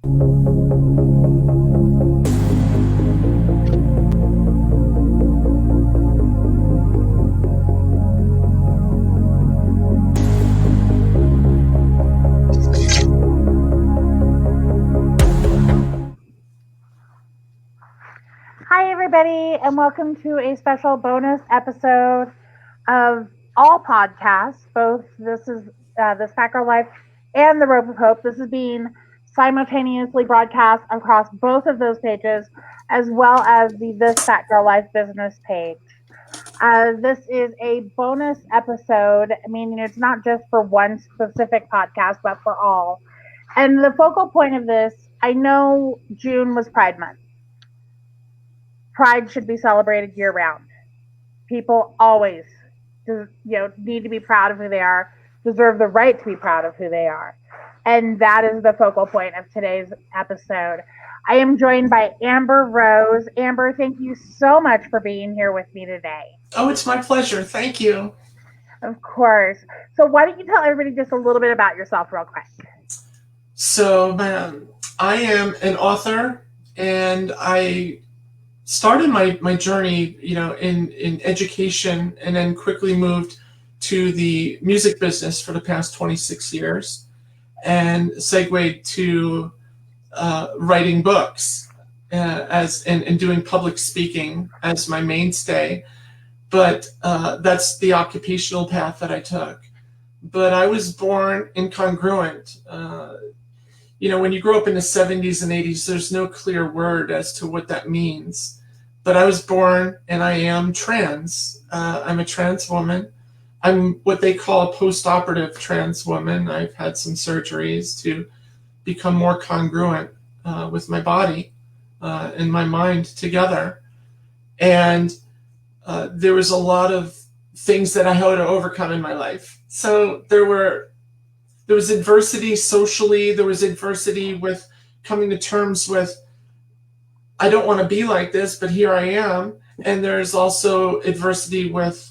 Hi, everybody, and welcome to a special bonus episode of all podcasts. Both this Fat Girl Life and the Rope of Hope. This is being simultaneously broadcast across both of those pages, as well as the This Fat Girl Life business page. This is a bonus episode, meaning it's not just for one specific podcast, but for all. And the focal point of this, I know June was Pride Month. Pride should be celebrated year round. People always, need to be proud of who they are, deserve the right to be proud of who they are, and that is the focal point of today's episode. I am joined by Amber Rose. Amber, thank you so much for being here with me today. Oh, it's my pleasure. Thank you. Of course. So why don't you tell everybody just a little bit about yourself real quick? So, I am an author, and I started my journey, in education, and then quickly moved to the music business for the past 26 years, and segued to writing books and doing public speaking as my mainstay. But that's the occupational path that I took. But I was born incongruent. When you grow up in the 70s and 80s, there's no clear word as to what that means. But I was born, and I am trans. I'm a trans woman. I'm what they call a post-operative trans woman. I've had some surgeries to become more congruent with my body and my mind together. And there was a lot of things that I had to overcome in my life. So there was adversity socially. There was adversity with coming to terms with, I don't want to be like this, but here I am. And there's also adversity with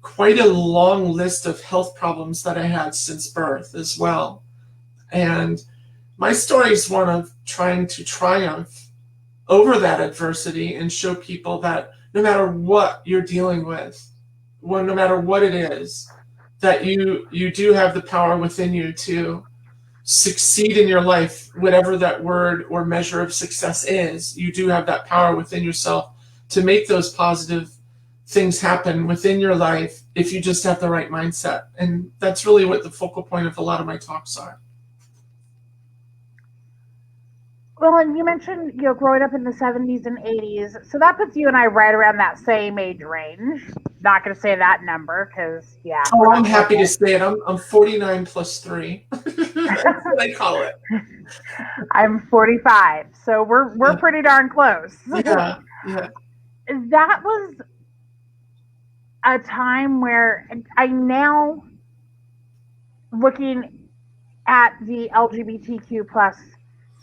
quite a long list of health problems that I had since birth as well. And my story is one of trying to triumph over that adversity and show people that no matter what you're dealing with, no matter what it is, that you do have the power within you to succeed in your life, whatever that word or measure of success is. You do have that power within yourself to make those positive things happen within your life if you just have the right mindset. And that's really what the focal point of a lot of my talks are. Well, and you mentioned, growing up in the 70s and 80s. So that puts you and I right around that same age range. Not going to say that number because, yeah. Oh, I'm happy to say it. I'm 49 plus 3. That's what I call it. I'm 45. So we're pretty darn close. Yeah. That was a time where I'm now looking at the LGBTQ plus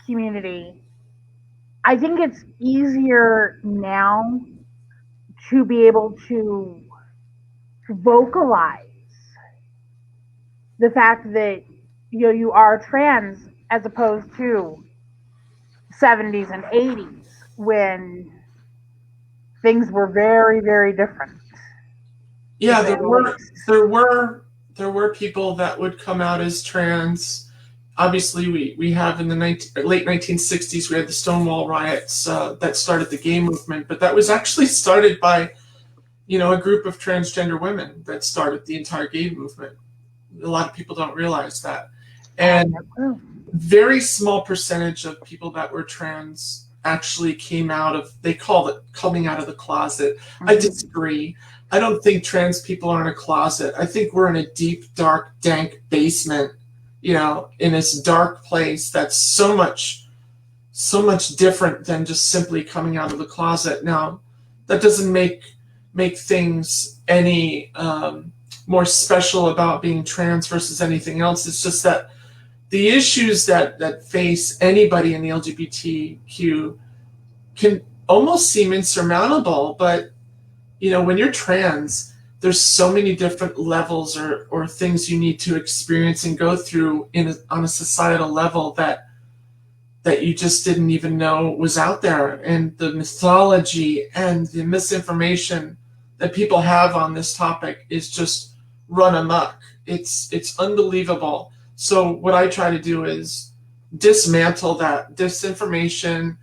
community. I think it's easier now to be able to vocalize the fact that you are trans, as opposed to 70s and 80s when things were very, very different. Yeah, there were people that would come out as trans. Obviously, we have in the late 1960s, we had the Stonewall riots that started the gay movement, but that was actually started by, a group of transgender women that started the entire gay movement. A lot of people don't realize that. And very small percentage of people that were trans actually came out of, they call it coming out of the closet. Mm-hmm. I disagree. I don't think trans people are in a closet. I think we're in a deep, dark, dank basement, in this dark place that's so much different than just simply coming out of the closet. Now, that doesn't make things any more special about being trans versus anything else. It's just that the issues that face anybody in the LGBTQ can almost seem insurmountable, but when you're trans, there's so many different levels or things you need to experience and go through on a societal level that that you just didn't even know was out there, and the mythology and the misinformation that people have on this topic is just run amok. It's unbelievable. So what I try to do is dismantle that disinformation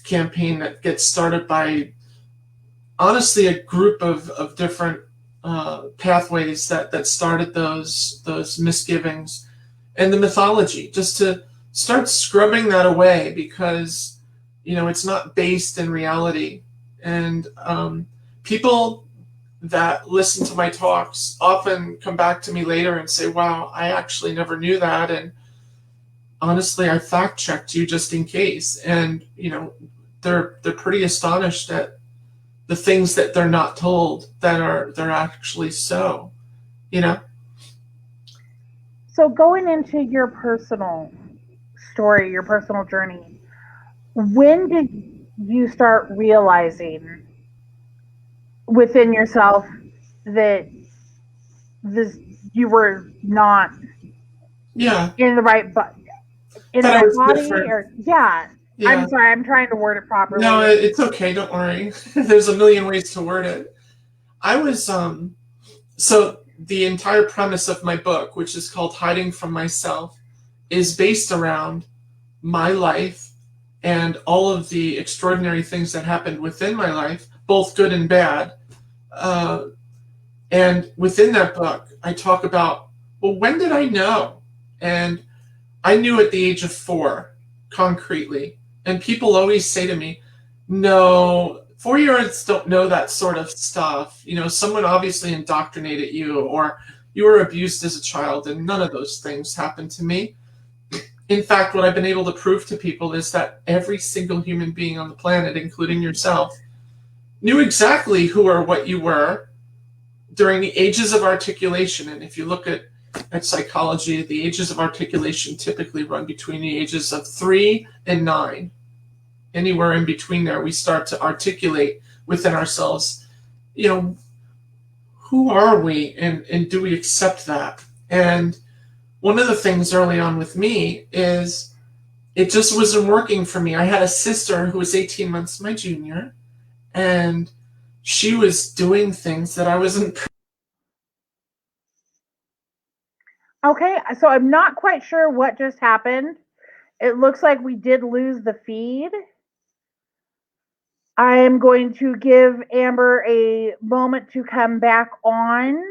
campaign that gets started by honestly a group of different pathways that started those misgivings and the mythology, just to start scrubbing that away, because it's not based in reality. And people that listen to my talks often come back to me later and say, wow, I actually never knew that, and honestly I fact checked you just in case. And they're pretty astonished at the things that they're not told that they're actually so you know So going into your personal story, your personal journey, when did you start realizing within yourself that this you were not yeah in the right in the that I right was body, different. or yeah. Yeah. I'm sorry, I'm trying to word it No, properly. it's okay, don't worry. There's a million ways to word it. I was so the entire premise of my book, which is called Hiding from Myself, is based around my life and all of the extraordinary things that happened within my life, both good and bad. Uh, and within that book, I talk about, well, when did I know? And I knew at the age of 4, concretely. And people always say to me, no, 4-year-olds don't know that sort of stuff. Someone obviously indoctrinated you, or you were abused as a child, and none of those things happened to me. In fact, what I've been able to prove to people is that every single human being on the planet, including yourself, knew exactly who or what you were during the ages of articulation. And if you look at psychology, the ages of articulation typically run between the ages of 3 and 9. Anywhere in between there, we start to articulate within ourselves, who are we, and do we accept that? And one of the things early on with me is it just wasn't working for me. I had a sister who was 18 months my junior, and she was doing things that I wasn't. Okay, so I'm not quite sure what just happened. It looks like we did lose the feed. I am going to give Amber a moment to come back on.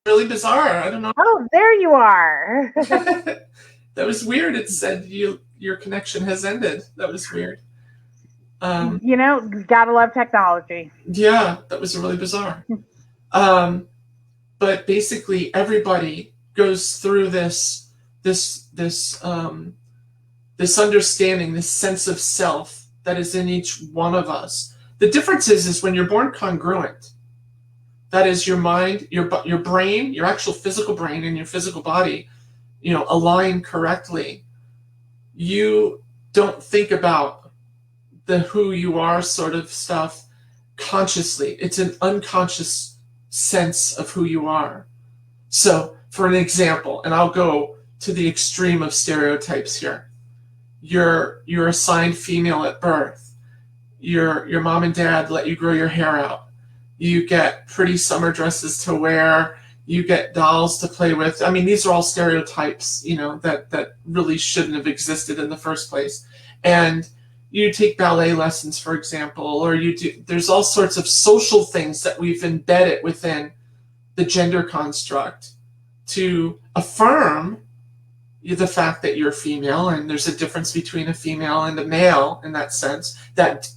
Really bizarre. I don't know. Oh, there you are. That was weird. It said your connection has ended. That was weird. Gotta love technology. Yeah, that was really bizarre. But basically, everybody goes through this understanding, this sense of self that is in each one of us. The difference is when you're born congruent, that is your mind, your brain, your actual physical brain and your physical body, align correctly. You don't think about the who you are sort of stuff consciously. It's an unconscious sense of who you are. So, for an example, and I'll go to the extreme of stereotypes here. You're assigned female at birth. Your mom and dad let you grow your hair out. You get pretty summer dresses to wear. You get dolls to play with. I mean, these are all stereotypes, that really shouldn't have existed in the first place. And you take ballet lessons, for example, or there's all sorts of social things that we've embedded within the gender construct to affirm the fact that you're female, and there's a difference between a female and a male in that sense. That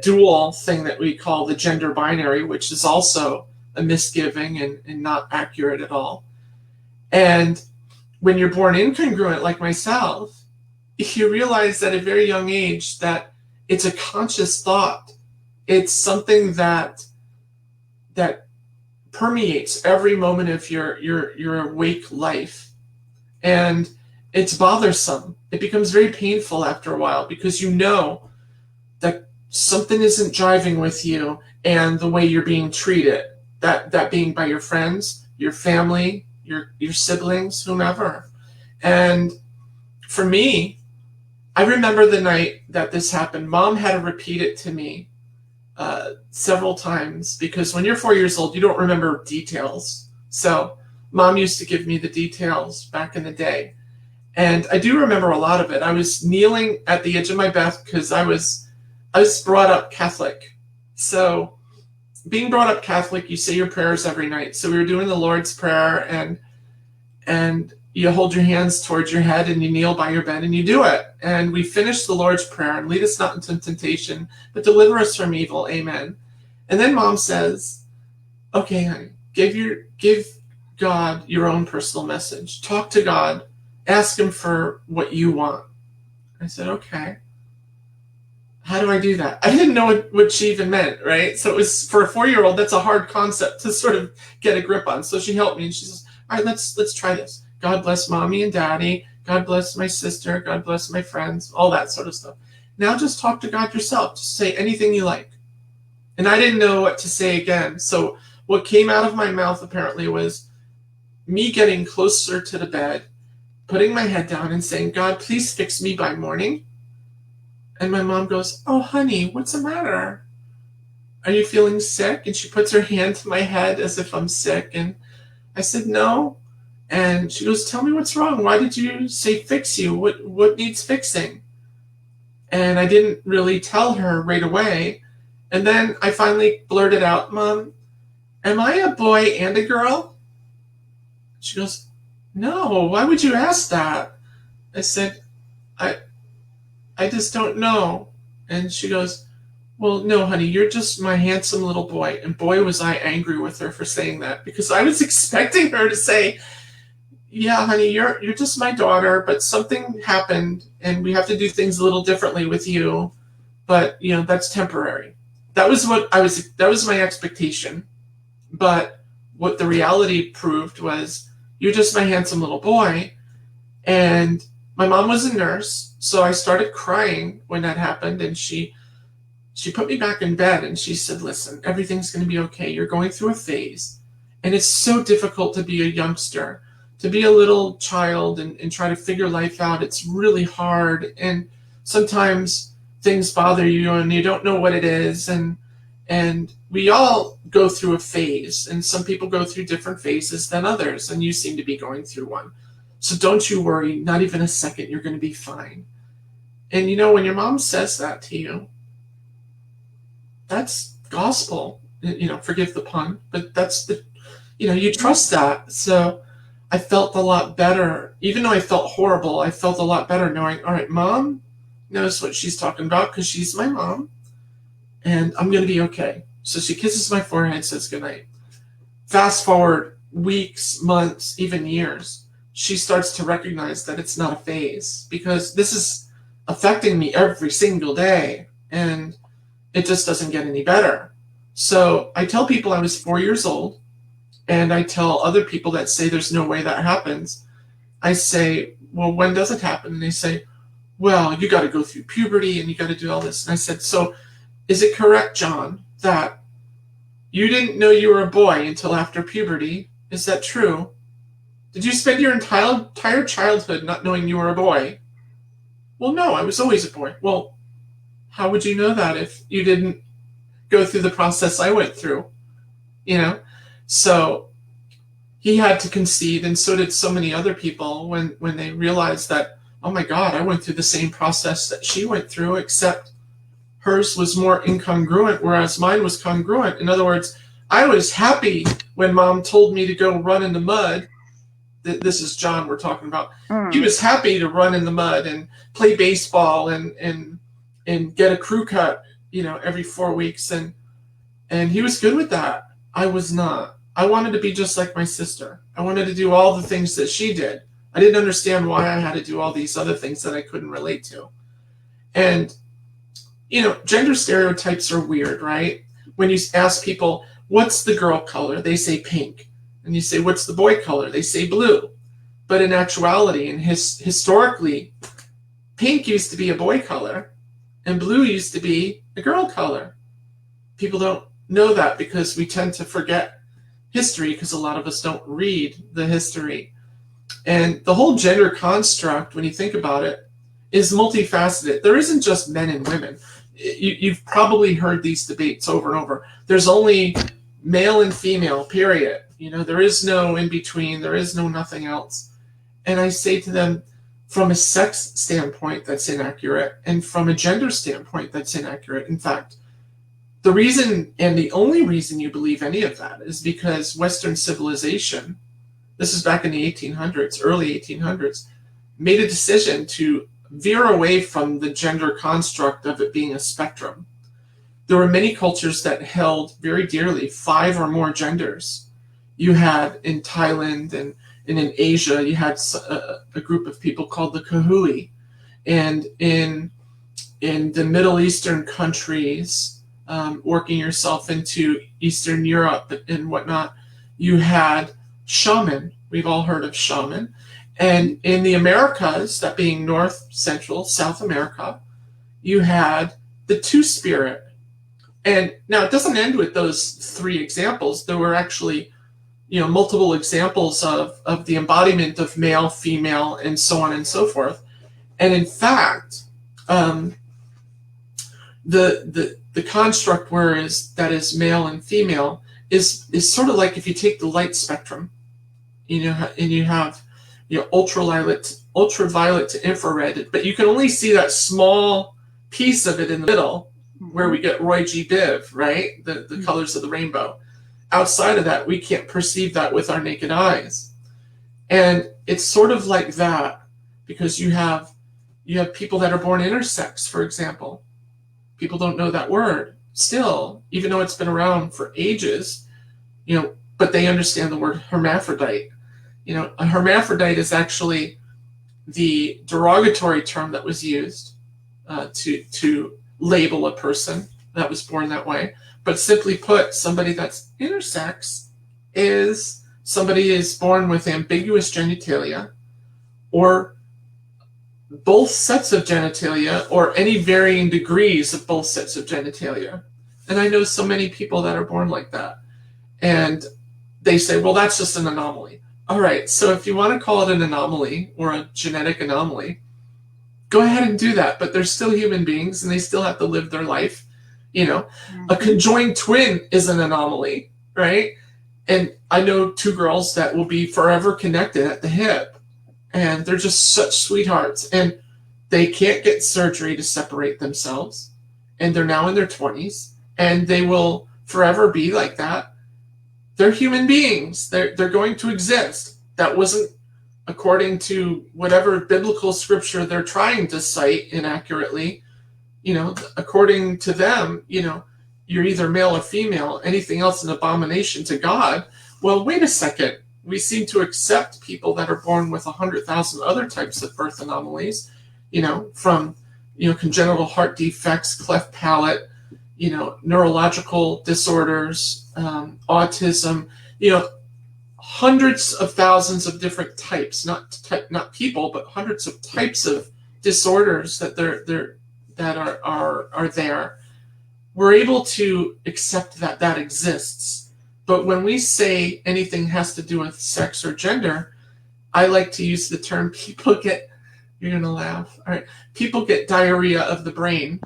dual thing that we call the gender binary, which is also a misgiving and not accurate at all. And when you're born incongruent like myself, you realize at a very young age that it's a conscious thought. It's something that permeates every moment of your awake life. And it's bothersome. It becomes very painful after a while, because you know that something isn't jiving with you and the way you're being treated. That being by your friends, your family, your siblings, whomever. And for me, I remember the night that this happened. Mom had to repeat it to me several times because when you're 4 years old, you don't remember details. So mom used to give me the details back in the day. And I do remember a lot of it. I was kneeling at the edge of my bed because I was brought up Catholic. So being brought up Catholic, you say your prayers every night. So we were doing the Lord's Prayer, and you hold your hands towards your head and you kneel by your bed and you do it. And we finished the Lord's Prayer, and lead us not into temptation, but deliver us from evil. Amen. And then mom says, okay, honey, give God your own personal message. Talk to God. Ask him for what you want. I said, okay. How do I do that? I didn't know what she even meant, right? So it was, for a 4-year-old, that's a hard concept to sort of get a grip on. So she helped me, and she says, all right, let's try this. God bless mommy and daddy. God bless my sister. God bless my friends. All that sort of stuff. Now just talk to God yourself. Just say anything you like. And I didn't know what to say again. So what came out of my mouth apparently was me getting closer to the bed, putting my head down and saying, God, please fix me by morning. And my mom goes, oh, honey, what's the matter? Are you feeling sick? And she puts her hand to my head as if I'm sick. And I said, no. And she goes, tell me what's wrong. Why did you say fix you? What needs fixing? And I didn't really tell her right away. And then I finally blurted out, Mom, am I a boy and a girl? She goes, no, why would you ask that? I said, I just don't know. And she goes, well, no, honey, you're just my handsome little boy. And boy, was I angry with her for saying that, because I was expecting her to say, yeah, honey, you're just my daughter, but something happened and we have to do things a little differently with you. But, that's temporary. That was my expectation. But what the reality proved was, you're just my handsome little boy. And my mom was a nurse, so I started crying when that happened, and she put me back in bed and she said, listen, everything's going to be okay. You're going through a phase, and it's so difficult to be a youngster, to be a little child and try to figure life out. It's really hard, and sometimes things bother you and you don't know what it is, and we all go through a phase, and some people go through different phases than others, and you seem to be going through one. So don't you worry, not even a second, you're going to be fine. And when your mom says that to you, that's gospel. Forgive the pun, but that's you trust that. So I felt a lot better. Even though I felt horrible, I felt a lot better knowing, all right, mom knows what she's talking about because she's my mom, and I'm going to be okay. So she kisses my forehead, says goodnight. Fast forward weeks, months, even years, she starts to recognize that it's not a phase, because this is affecting me every single day, and it just doesn't get any better. So I tell people I was 4 years old, and I tell other people that say there's no way that happens. I say, well, when does it happen? And they say, well, you got to go through puberty and you got to do all this. And I said, so is it correct, John, that you didn't know you were a boy until after puberty? Is that true? Did you spend your entire childhood not knowing you were a boy? Well, no, I was always a boy. Well, how would you know that if you didn't go through the process I went through? So he had to concede, and so did so many other people when they realized that, oh my God, I went through the same process that she went through, except hers was more incongruent, whereas mine was congruent. In other words, I was happy when mom told me to go run in the mud. This is John we're talking about. He was happy to run in the mud and play baseball and get a crew cut, every 4 weeks. And he was good with that. I was not. I wanted to be just like my sister. I wanted to do all the things that she did. I didn't understand why I had to do all these other things that I couldn't relate to. And, gender stereotypes are weird, right? When you ask people, what's the girl color? They say pink. And you say, what's the boy color? They say blue. But in actuality, and historically, pink used to be a boy color, and blue used to be a girl color. People don't know that because we tend to forget history, because a lot of us don't read the history. And the whole gender construct, when you think about it, is multifaceted. There isn't just men and women. You've probably heard these debates over and over. There's only male and female, period. There is no in between. There is no nothing else. And I say to them, from a sex standpoint, that's inaccurate. And from a gender standpoint, that's inaccurate. In fact, the reason and the only reason you believe any of that is because Western civilization, this is back in the 1800s, early 1800s, made a decision to veer away from the gender construct of it being a spectrum. There were many cultures that held very dearly 5 or more genders. You had in Thailand and in Asia, you had a group of people called the Kahui. And in the Middle Eastern countries, working yourself into Eastern Europe and whatnot, you had shaman. We've all heard of shaman. And in the Americas, that being North, Central, South America, you had the Two-Spirit. And now it doesn't end with those 3 examples. There were actually, multiple examples of the embodiment of male, female, and so on and so forth. And in fact, the construct that is male and female is sort of like if you take the light spectrum, and you have ultraviolet to infrared, but you can only see that small piece of it in the middle where we get Roy G. Biv, right? The colors of the rainbow. Outside of that, we can't perceive that with our naked eyes. And it's sort of like that because you have people that are born intersex, for example. People don't know that word still, even though it's been around for ages, but they understand the word hermaphrodite. A hermaphrodite is actually the derogatory term that was used to label a person that was born that way. But simply put, somebody that's intersex is somebody is born with ambiguous genitalia, or both sets of genitalia, or any varying degrees of both sets of genitalia. And I know so many people that are born like that. And they say, well, that's just an anomaly. All right, so if you want to call it an anomaly or a genetic anomaly, go ahead and do that. But they're still human beings and they still have to live their life. A conjoined twin is an anomaly, right? And I know 2 girls that will be forever connected at the hip. And they're just such sweethearts. And they can't get surgery to separate themselves. And they're now in their 20s. And they will forever be like that. They're human beings. They're going to exist. That wasn't according to whatever biblical scripture they're trying to cite inaccurately. According to them, you're either male or female. Anything else an abomination to God. Well, wait a second. We seem to accept people that are born with 100,000 other types of birth anomalies, from, congenital heart defects, cleft palate, neurological disorders, autism, hundreds of thousands of different types, not people, but hundreds of types of disorders that are there. We're able to accept that exists. But when we say anything has to do with sex or gender, I like to use the term you're going to laugh. All right. People get diarrhea of the brain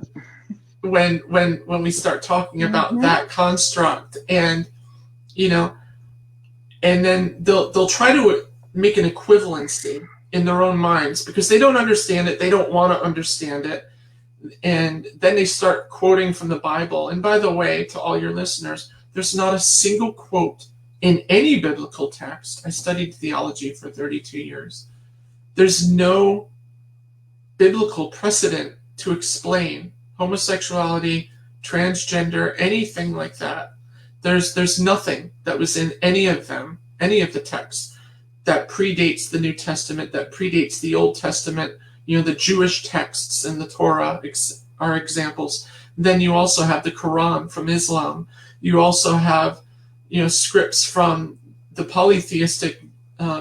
when we start talking about that construct. And, and then they'll try to make an equivalency in their own minds because they don't understand it. They don't want to understand it. And then they start quoting from the Bible. And by the way, to all your listeners, there's not a single quote in any biblical text. I studied theology for 32 years. There's no biblical precedent to explain homosexuality, transgender, anything like that. There's nothing that was in any of them, any of the texts, that predates the New Testament, that predates the Old Testament. The Jewish texts and the Torah are examples. Then you also have the Quran from Islam. You also have, scripts from the polytheistic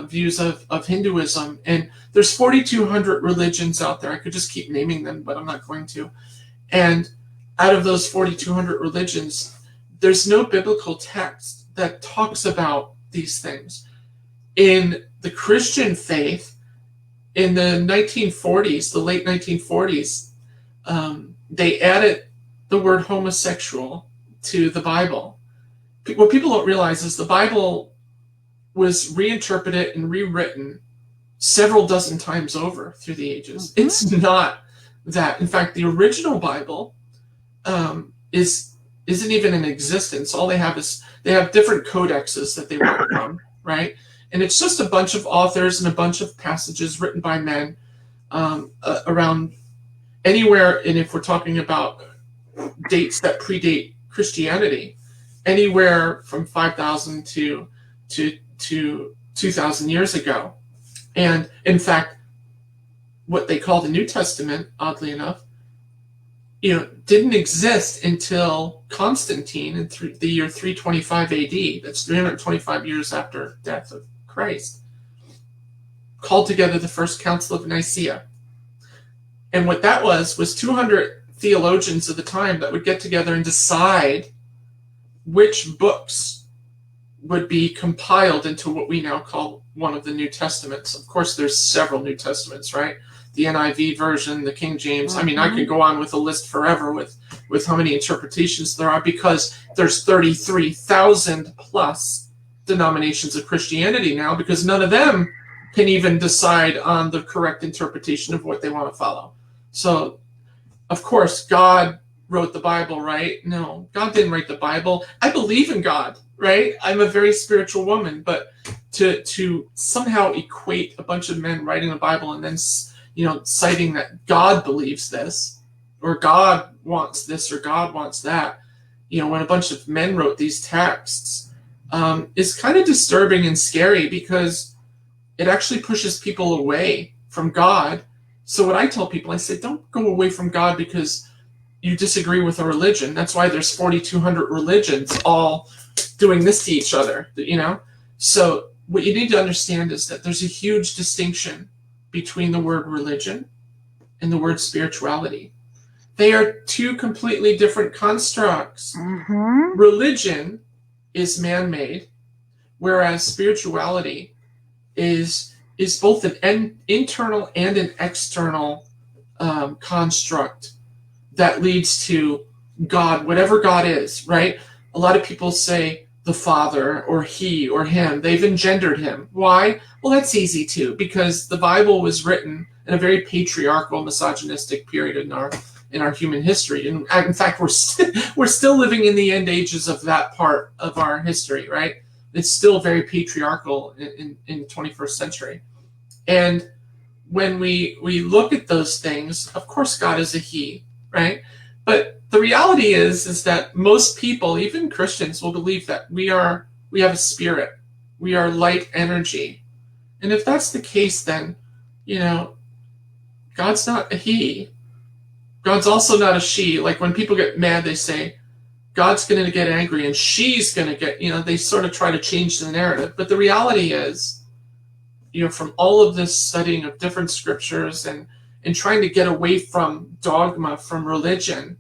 views of Hinduism. And there's 4,200 religions out there. I could just keep naming them, but I'm not going to. And out of those 4,200 religions, there's no biblical text that talks about these things. In the Christian faith, in the 1940s, the late 1940s, they added the word homosexual to the Bible. What people don't realize is the Bible was reinterpreted and rewritten several dozen times over through the ages. Mm-hmm. It's not that. In fact, the original Bible isn't even in existence. All they have is they have different codexes that they work from, right? And it's just a bunch of authors and a bunch of passages written by men around anywhere. And if we're talking about dates that predate Christianity, anywhere from 5,000 to 2,000 years ago. And in fact, what they call the New Testament, oddly enough, didn't exist until Constantine in the year 325 AD. That's 325 years after the death of Christ. Called together the First Council of Nicaea. And what that was 200 theologians of the time that would get together and decide which books would be compiled into what we now call one of the New Testaments. Of course, there's several New Testaments, right? The NIV version, the King James. Mm-hmm. I mean, I could go on with a list forever with how many interpretations there are, because there's 33,000 plus denominations of Christianity now, because none of them can even decide on the correct interpretation of what they want to follow. So, of course, God wrote the Bible, right? No, God didn't write the Bible. I believe in God, right? I'm a very spiritual woman, but to somehow equate a bunch of men writing the Bible and then citing that God believes this, or God wants this, or God wants that, when a bunch of men wrote these texts, is kind of disturbing and scary, because it actually pushes people away from God. So what I tell people, I say, don't go away from God because you disagree with a religion. That's why there's 4,200 religions all doing this to each other, So what you need to understand is that there's a huge distinction between the word religion and the word spirituality. They are two completely different constructs. Mm-hmm. Religion is man-made, whereas spirituality is both an internal and an external construct that leads to God, whatever God is, right? A lot of people say the Father, or he, or him. They've engendered him. Why? Well, that's easy too, because the Bible was written in a very patriarchal, misogynistic period in our human history. And in fact, we're still living in the end ages of that part of our history, right? It's still very patriarchal in the 21st century. And when we look at those things, of course, God is a he, right? But the reality is that most people, even Christians, will believe that we have a spirit. We are light energy. And if that's the case, then, God's not a he. God's also not a she. Like when people get mad, they say, God's going to get angry and she's going to get, they sort of try to change the narrative. But the reality is, from all of this studying of different scriptures and trying to get away from dogma, from religion,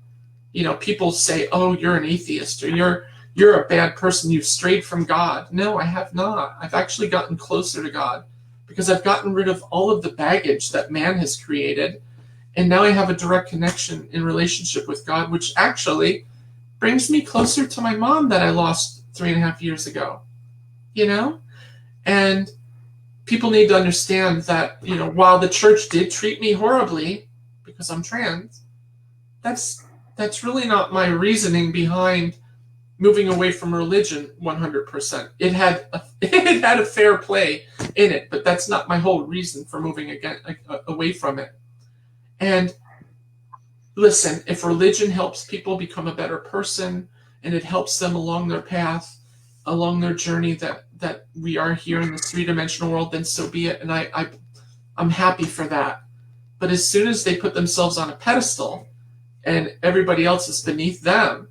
people say, oh, you're an atheist, or you're a bad person, you've strayed from God. No, I have not. I've actually gotten closer to God because I've gotten rid of all of the baggage that man has created. And now I have a direct connection in relationship with God, which actually brings me closer to my mom that I lost 3.5 years ago, And people need to understand that, while the church did treat me horribly because I'm trans, that's really not my reasoning behind moving away from religion 100%. It had a fair play in it, but that's not my whole reason for moving away from it. And listen, if religion helps people become a better person and it helps them along their path, along their journey that we are here in this three-dimensional world, then so be it. And I'm happy for that. But as soon as they put themselves on a pedestal and everybody else is beneath them,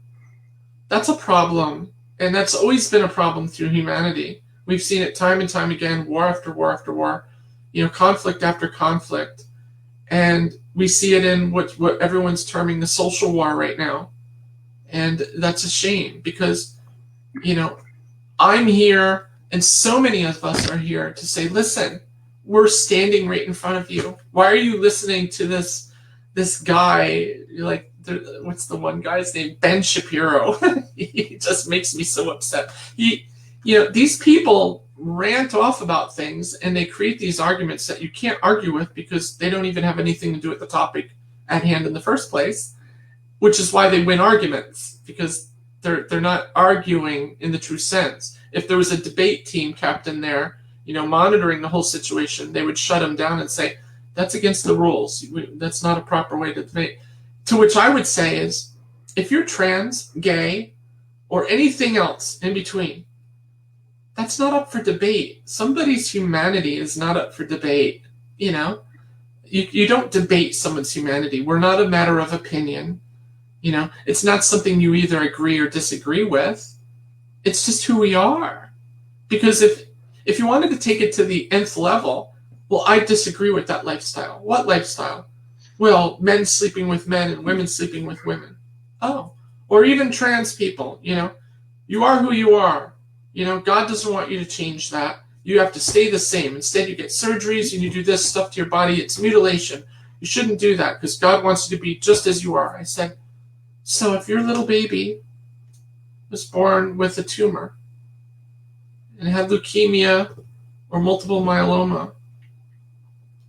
that's a problem. And that's always been a problem through humanity. We've seen it time and time again, war after war after war, conflict after conflict. And we see it in what everyone's terming the social war right now. And that's a shame because, I'm here and so many of us are here to say, listen, we're standing right in front of you. Why are you listening to this guy? Like, what's the one guy's name? Ben Shapiro. He just makes me so upset. These people rant off about things, and they create these arguments that you can't argue with because they don't even have anything to do with the topic at hand in the first place, which is why they win arguments, because they're not arguing in the true sense. If there was a debate team captain there, monitoring the whole situation, they would shut him down and say, that's against the rules. That's not a proper way to debate. To which I would say is, if you're trans, gay, or anything else in between, that's not up for debate. Somebody's humanity is not up for debate. You don't debate someone's humanity. We're not a matter of opinion. It's not something you either agree or disagree with. It's just who we are. Because if you wanted to take it to the nth level, well, I disagree with that lifestyle. What lifestyle? Well, men sleeping with men and women sleeping with women. Oh, or even trans people, you are who you are. God doesn't want you to change that. You have to stay the same. Instead, you get surgeries and you do this stuff to your body. It's mutilation. You shouldn't do that because God wants you to be just as you are. I said, so if your little baby was born with a tumor and had leukemia or multiple myeloma,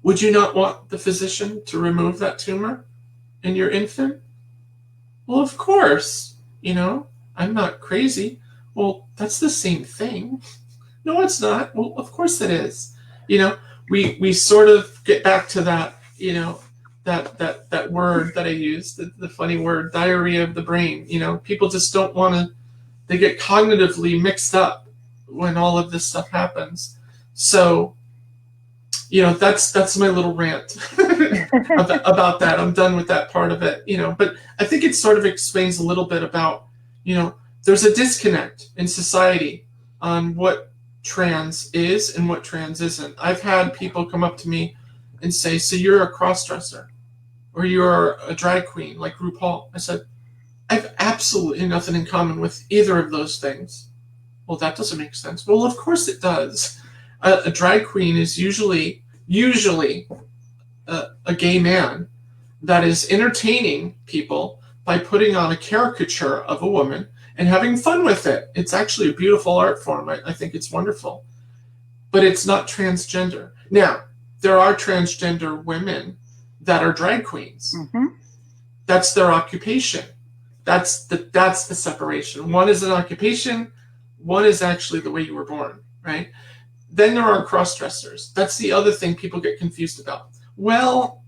would you not want the physician to remove that tumor in your infant? Well, of course. I'm not crazy. Well, that's the same thing. No, it's not. Well, of course it is. We sort of get back to that, that word that I used, the funny word, diarrhea of the brain. People just don't want to, they get cognitively mixed up when all of this stuff happens. So, that's my little rant about that. I'm done with that part of it, but I think it sort of explains a little bit about, there's a disconnect in society on what trans is and what trans isn't. I've had people come up to me and say, so you're a cross-dresser or you're a drag queen like RuPaul. I said, I have absolutely nothing in common with either of those things. Well, that doesn't make sense. Well, of course it does. A drag queen is usually a gay man that is entertaining people by putting on a caricature of a woman and having fun with it. It's actually a beautiful art form. I think it's wonderful. But it's not transgender. Now, there are transgender women that are drag queens. Mm-hmm. That's their occupation. That's the separation. One is an occupation. One is actually the way you were born, right? Then there are cross-dressers. That's the other thing people get confused about. Well,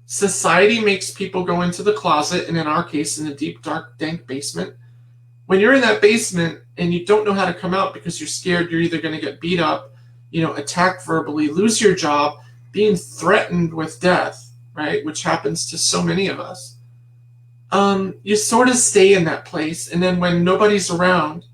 society makes people go into the closet, and in our case, in a deep, dark, dank basement. When you're in that basement and you don't know how to come out because you're scared you're either going to get beat up, attacked verbally, lose your job, being threatened with death, right, which happens to so many of us, you sort of stay in that place. And then when nobody's around,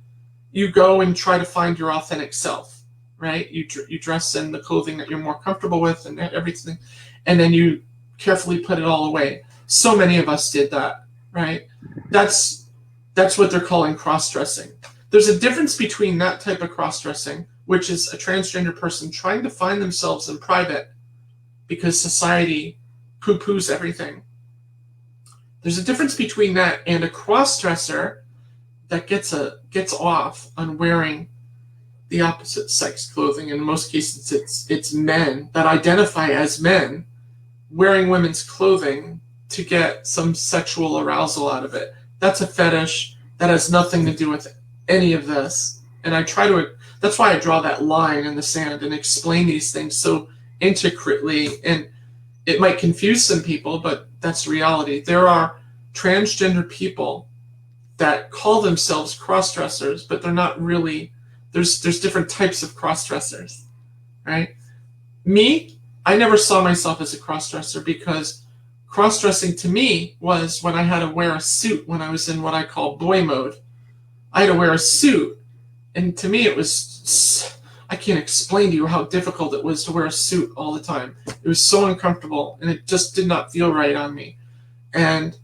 you go and try to find your authentic self, right? You dress in the clothing that you're more comfortable with and everything, and then you carefully put it all away. So many of us did that, right? That's what they're calling cross-dressing. There's a difference between that type of cross-dressing, which is a transgender person trying to find themselves in private because society poo-poos everything. There's a difference between that and a cross-dresser that gets off on wearing the opposite sex clothing. In most cases, it's men that identify as men wearing women's clothing to get some sexual arousal out of it. That's a fetish. That has nothing to do with any of this. And that's why I draw that line in the sand and explain these things so intricately. And it might confuse some people, but that's reality. There are transgender people that call themselves cross-dressers, but they're not really. There's different types of cross-dressers, right? Me, I never saw myself as a cross-dresser because cross-dressing to me was when I had to wear a suit when I was in what I call boy mode. I had to wear a suit. And to me, it was, I can't explain to you how difficult it was to wear a suit all the time. It was so uncomfortable, and it just did not feel right on me. And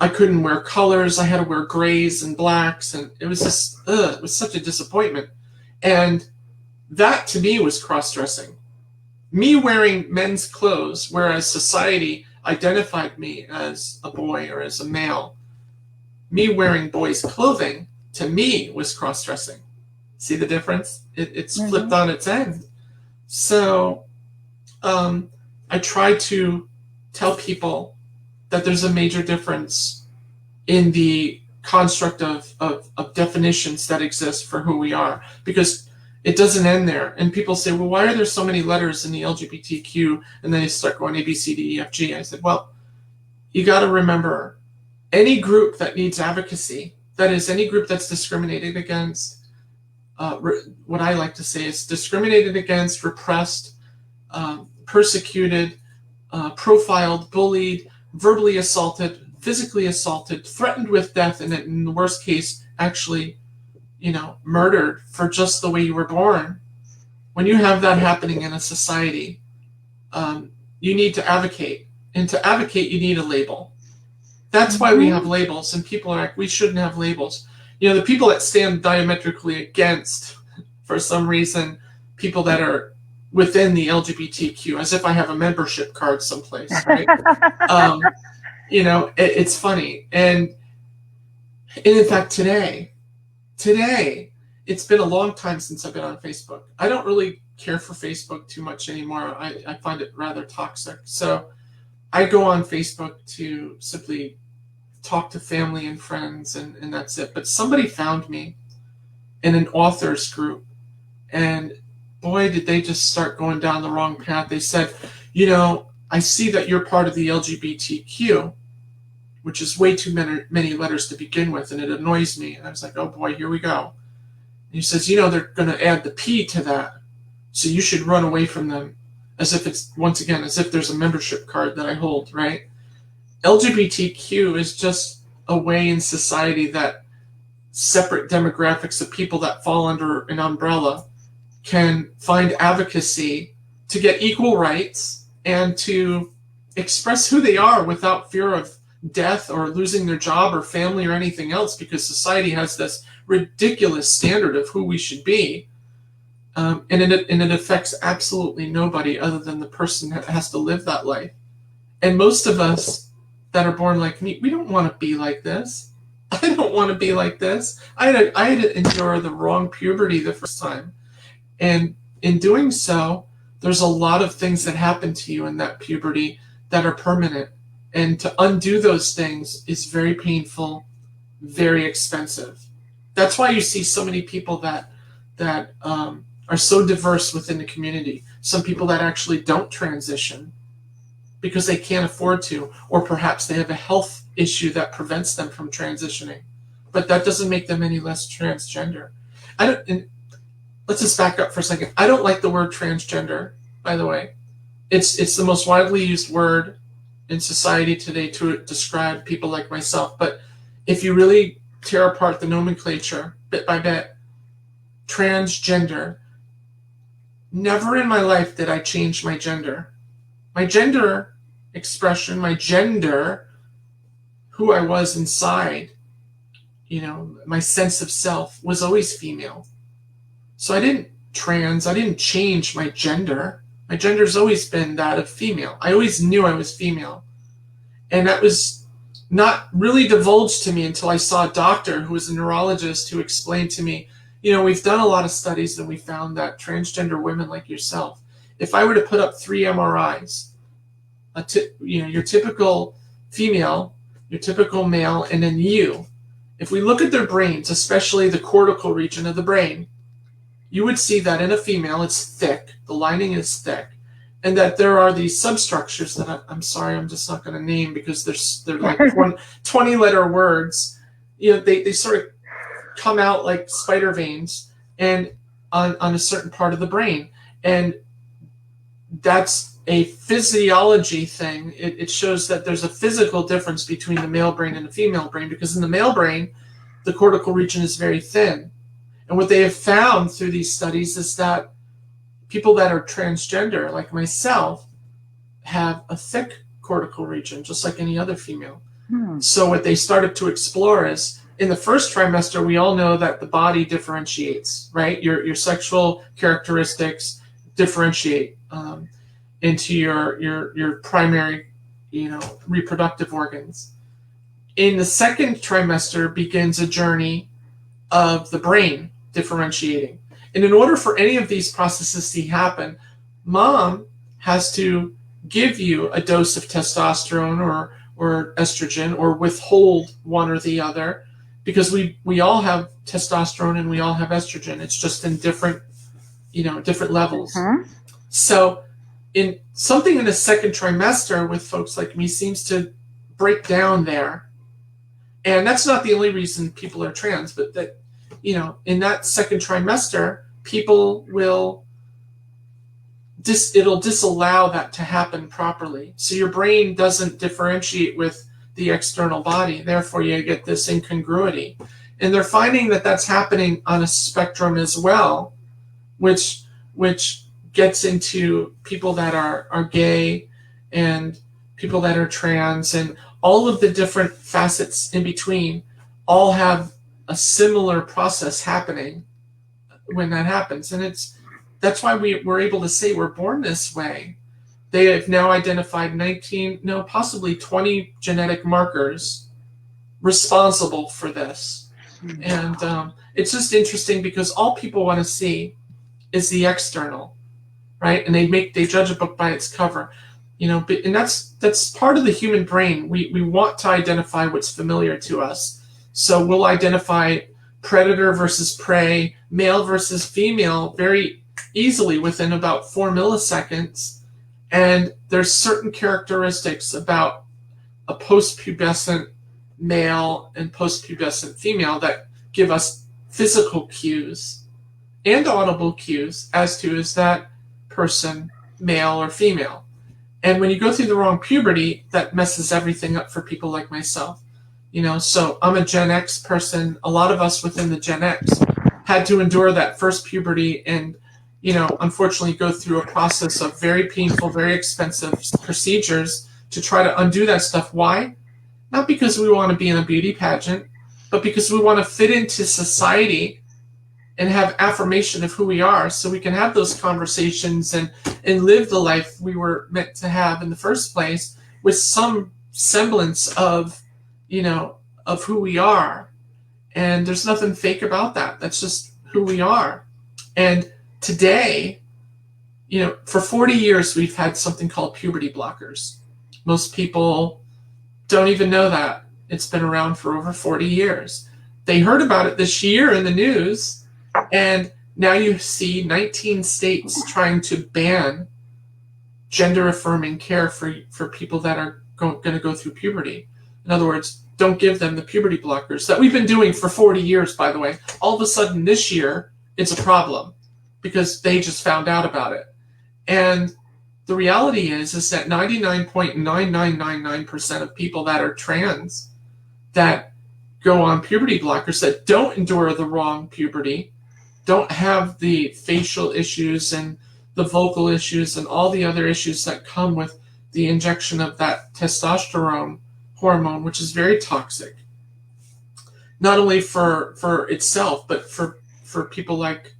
I couldn't wear colors. I had to wear grays and blacks, and it was just, it was such a disappointment. And that, to me, was cross-dressing. me wearing men's clothes, whereas society identified me as a boy or as a male, me wearing boys' clothing to me was cross-dressing. See the difference? It's flipped on its end. So I try to tell people that there's a major difference in the construct of definitions that exist for who we are, because it doesn't end there. And people say, well, why are there so many letters in the LGBTQ? And then they start going A, B, C, D, E, F, G. I said, well, you got to remember, any group that needs advocacy, that is, any group that's discriminated against, what I like to say is discriminated against, repressed, persecuted, profiled, bullied, verbally assaulted, physically assaulted, threatened with death, and in the worst case, actually, murdered for just the way you were born. When you have that happening in a society, you need to advocate. And to advocate, you need a label. That's why we have labels, and people are like, we shouldn't have labels. The people that stand diametrically against, for some reason, people that are within the LGBTQ, as if I have a membership card someplace, right? It's funny. And in fact, today, it's been a long time since I've been on Facebook. I don't really care for Facebook too much anymore. I find it rather toxic. So I go on Facebook to simply talk to family and friends, and that's it. But somebody found me in an authors group, and boy, did they just start going down the wrong path. They said, I see that you're part of the LGBTQ, which is way too many letters to begin with, and it annoys me. And I was like, oh boy, here we go. And he says, they're going to add the P to that, so you should run away from them, as if it's, once again, as if there's a membership card that I hold, right? LGBTQ is just a way in society that separate demographics of people that fall under an umbrella can find advocacy to get equal rights and to express who they are without fear of death or losing their job or family or anything else, because society has this ridiculous standard of who we should be. And it affects absolutely nobody other than the person that has to live that life. And most of us that are born like me, we don't want to be like this. I don't want to be like this. I had to endure the wrong puberty the first time. And in doing so, there's a lot of things that happen to you in that puberty that are permanent. And to undo those things is very painful, very expensive. That's why you see so many people that are so diverse within the community. Some people that actually don't transition because they can't afford to, or perhaps they have a health issue that prevents them from transitioning. But that doesn't make them any less transgender. Let's just back up for a second. I don't like the word transgender, by the way. It's the most widely used word in society today to describe people like myself. But if you really tear apart the nomenclature bit by bit, transgender, never in my life did I change my gender. My gender expression, my gender, who I was inside, my sense of self was always female. So I didn't change my gender. My gender's always been that of female. I always knew I was female. And that was not really divulged to me until I saw a doctor who was a neurologist who explained to me, we've done a lot of studies and we found that transgender women like yourself, if I were to put up 3 MRIs, your typical female, your typical male, and then you, if we look at their brains, especially the cortical region of the brain, you would see that in a female, it's thick, the lining is thick, and that there are these substructures that I'm sorry, I'm just not going to name because they're like 20-letter words. They sort of come out like spider veins and on a certain part of the brain. And that's a physiology thing. It shows that there's a physical difference between the male brain and the female brain, because in the male brain, the cortical region is very thin. And what they have found through these studies is that people that are transgender, like myself, have a thick cortical region, just like any other female. So what they started to explore is, in the first trimester, we all know that the body differentiates, right? Your sexual characteristics differentiate. into your primary, reproductive organs. In the second trimester begins a journey of the brain differentiating. And in order for any of these processes to happen, mom has to give you a dose of testosterone or estrogen, or withhold one or the other, because we all have testosterone and we all have estrogen. It's just in different levels. So in something in the second trimester with folks like me seems to break down there. And that's not the only reason people are trans, but that, in that second trimester, people will it'll disallow that to happen properly. So your brain doesn't differentiate with the external body. Therefore, you get this incongruity. And they're finding that that's happening on a spectrum as well, which gets into people that are gay and people that are trans, and all of the different facets in between all have a similar process happening when that happens. And that's why we're able to say we're born this way. They have now identified possibly 20 genetic markers responsible for this. And it's just interesting because all people want to see is the external, right? And they judge a book by its cover, and that's part of the human brain. We want to identify what's familiar to us. So we'll identify predator versus prey, male versus female very easily within about 4 milliseconds. And there's certain characteristics about a post-pubescent male and post-pubescent female that give us physical cues and audible cues as to, is that person male or female? And when you go through the wrong puberty, that messes everything up for people like myself. So I'm a Gen X person. A lot of us within the Gen X had to endure that first puberty and, unfortunately go through a process of very painful, very expensive procedures to try to undo that stuff. Why? Not because we want to be in a beauty pageant, but because we want to fit into society and have affirmation of who we are, so we can have those conversations and live the life we were meant to have in the first place with some semblance of, of who we are. And there's nothing fake about that. That's just who we are. And today, for 40 years, we've had something called puberty blockers. Most people don't even know that. It's been around for over 40 years. They heard about it this year in the news, and now you see 19 states trying to ban gender-affirming care for people that are going to go through puberty. In other words, don't give them the puberty blockers that we've been doing for 40 years, by the way. All of a sudden this year, it's a problem because they just found out about it. And the reality is that 99.9999% of people that are trans that go on puberty blockers that don't endure the wrong puberty, don't have the facial issues and the vocal issues and all the other issues that come with the injection of that testosterone hormone, which is very toxic, not only for itself, but for people like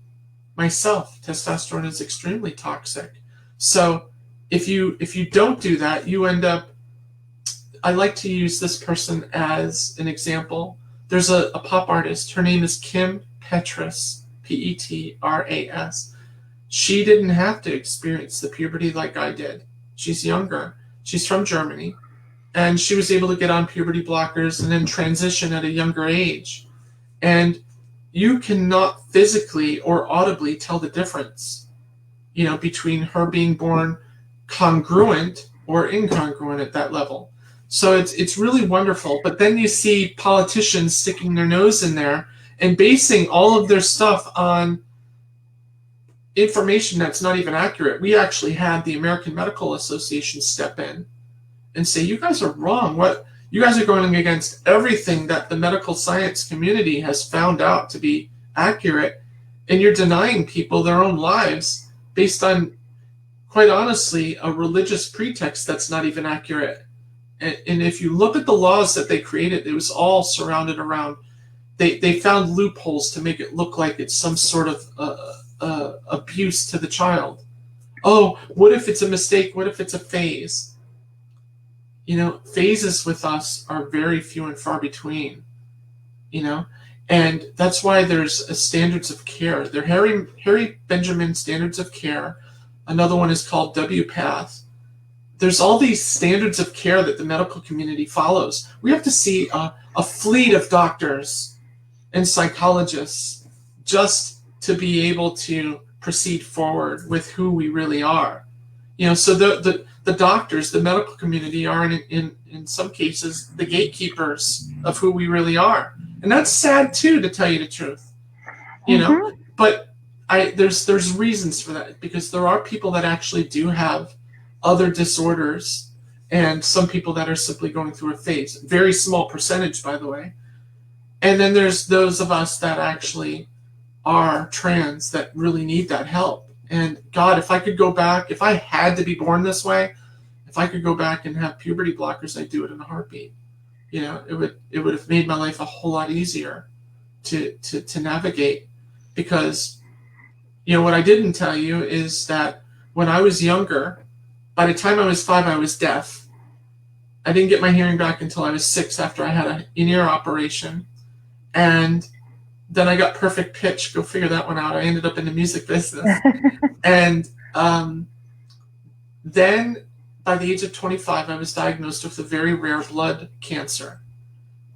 myself. Testosterone is extremely toxic. So if you don't do that, you end up, I like to use this person as an example. There's a pop artist. Her name is Kim Petras, Petras. She didn't have to experience the puberty like I did. She's younger. She's from Germany. And she was able to get on puberty blockers and then transition at a younger age. And you cannot physically or audibly tell the difference, between her being born congruent or incongruent at that level. So it's really wonderful. But then you see politicians sticking their nose in there and basing all of their stuff on information that's not even accurate. We actually had the American Medical Association step in and say, you guys are wrong. You guys are going against everything that the medical science community has found out to be accurate, and you're denying people their own lives based on, quite honestly, a religious pretext that's not even accurate. And if you look at the laws that they created, it was all surrounded around, they found loopholes to make it look like it's some sort of abuse to the child. Oh, what if it's a mistake? What if it's a phase? Phases with us are very few and far between, you know, and that's why there's a standards of care. They're Harry Benjamin standards of care. Another one is called WPATH. There's all these standards of care that the medical community follows. We have to see a fleet of doctors and psychologists just to be able to proceed forward with who we really are. So the doctors, the medical community are in some cases the gatekeepers of who we really are. And that's sad too, to tell you the truth. But there's reasons for that, because there are people that actually do have other disorders, and some people that are simply going through a phase. Very small percentage, by the way. And then there's those of us that actually are trans that really need that help. And God, if I could go back, if I had to be born this way, if I could go back and have puberty blockers, I'd do it in a heartbeat. It would have made my life a whole lot easier to navigate. Because what I didn't tell you is that when I was younger, by the time I was 5, I was deaf. I didn't get my hearing back until I was 6 after I had an in-ear operation. And then I got perfect pitch. Go figure that one out. I ended up in the music business. And then by the age of 25, I was diagnosed with a very rare blood cancer.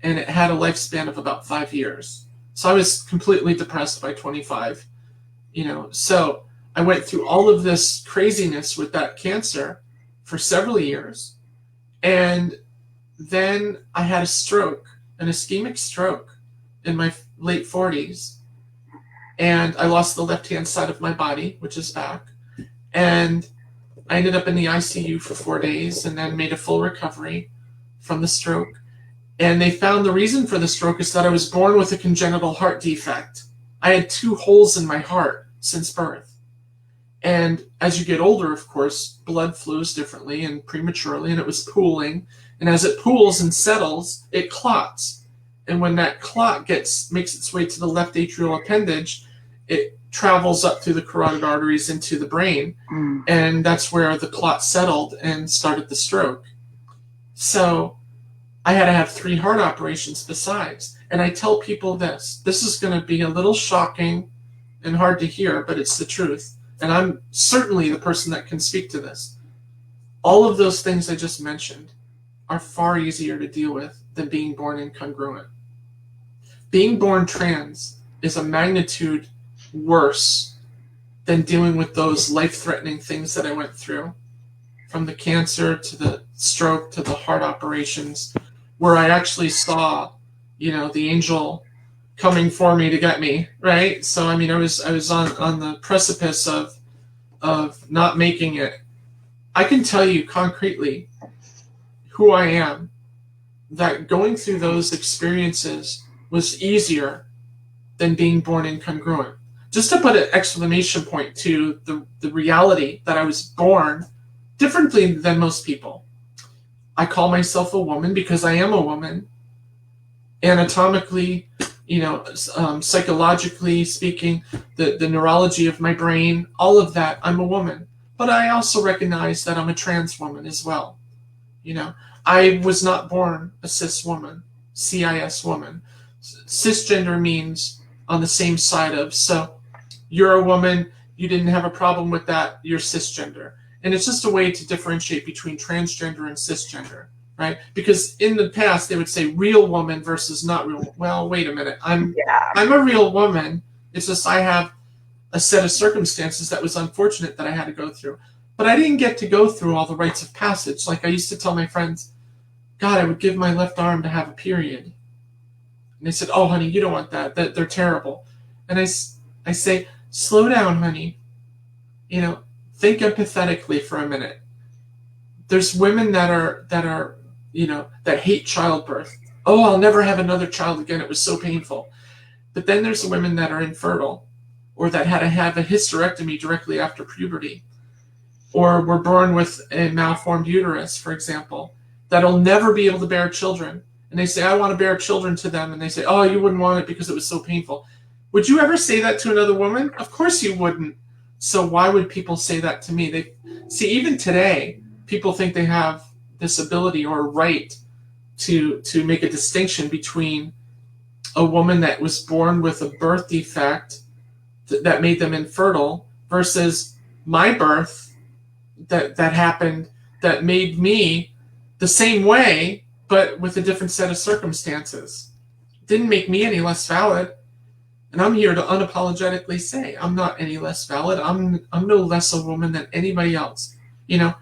And it had a lifespan of about 5 years. So I was completely depressed by 25. So I went through all of this craziness with that cancer for several years. And then I had a stroke, an ischemic stroke in my late 40s. And I lost the left-hand side of my body, which is back. And I ended up in the ICU for 4 days and then made a full recovery from the stroke. And they found the reason for the stroke is that I was born with a congenital heart defect. I had 2 holes in my heart since birth. And as you get older, of course, blood flows differently and prematurely, and it was pooling. And as it pools and settles, it clots. And when that clot makes its way to the left atrial appendage, it travels up through the carotid arteries into the brain. And that's where the clot settled and started the stroke. So I had to have 3 heart operations besides. And I tell people this is going to be a little shocking and hard to hear, but it's the truth. And I'm certainly the person that can speak to this. All of those things I just mentioned are far easier to deal with than being born incongruent. Being born trans is a magnitude worse than dealing with those life-threatening things that I went through, from the cancer to the stroke to the heart operations, where I actually saw, the angel coming for me to get me, right? So I was on the precipice of not making it. I can tell you concretely who I am, that going through those experiences was easier than being born incongruent. Just to put an exclamation point to the reality that I was born differently than most people. I call myself a woman because I am a woman. Anatomically, psychologically speaking, the neurology of my brain, all of that, I'm a woman. But I also recognize that I'm a trans woman as well. I was not born a cis woman, CIS woman. Cisgender means on the same side of, so you're a woman, you didn't have a problem with that, you're cisgender. And it's just a way to differentiate between transgender and cisgender. Right? Because in the past they would say real woman versus not real. Well, wait a minute. I'm a real woman. It's just I have a set of circumstances that was unfortunate that I had to go through. But I didn't get to go through all the rites of passage. Like I used to tell my friends, God, I would give my left arm to have a period. And they said, oh, honey, you don't want that. They're terrible. And I say, slow down, honey. Think empathetically for a minute. There's women that are that hate childbirth. Oh, I'll never have another child again. It was so painful. But then there's the women that are infertile, or that had to have a hysterectomy directly after puberty, or were born with a malformed uterus, for example, that'll never be able to bear children. And they say, I want to bear children to them. And they say, oh, you wouldn't want it because it was so painful. Would you ever say that to another woman? Of course you wouldn't. So why would people say that to me? They see, even today, people think they have this ability or right to make a distinction between a woman that was born with a birth defect that made them infertile versus my birth that happened that made me the same way but with a different set of circumstances. It didn't make me any less valid. And I'm here to unapologetically say I'm not any less valid. I'm no less a woman than anybody else. You know,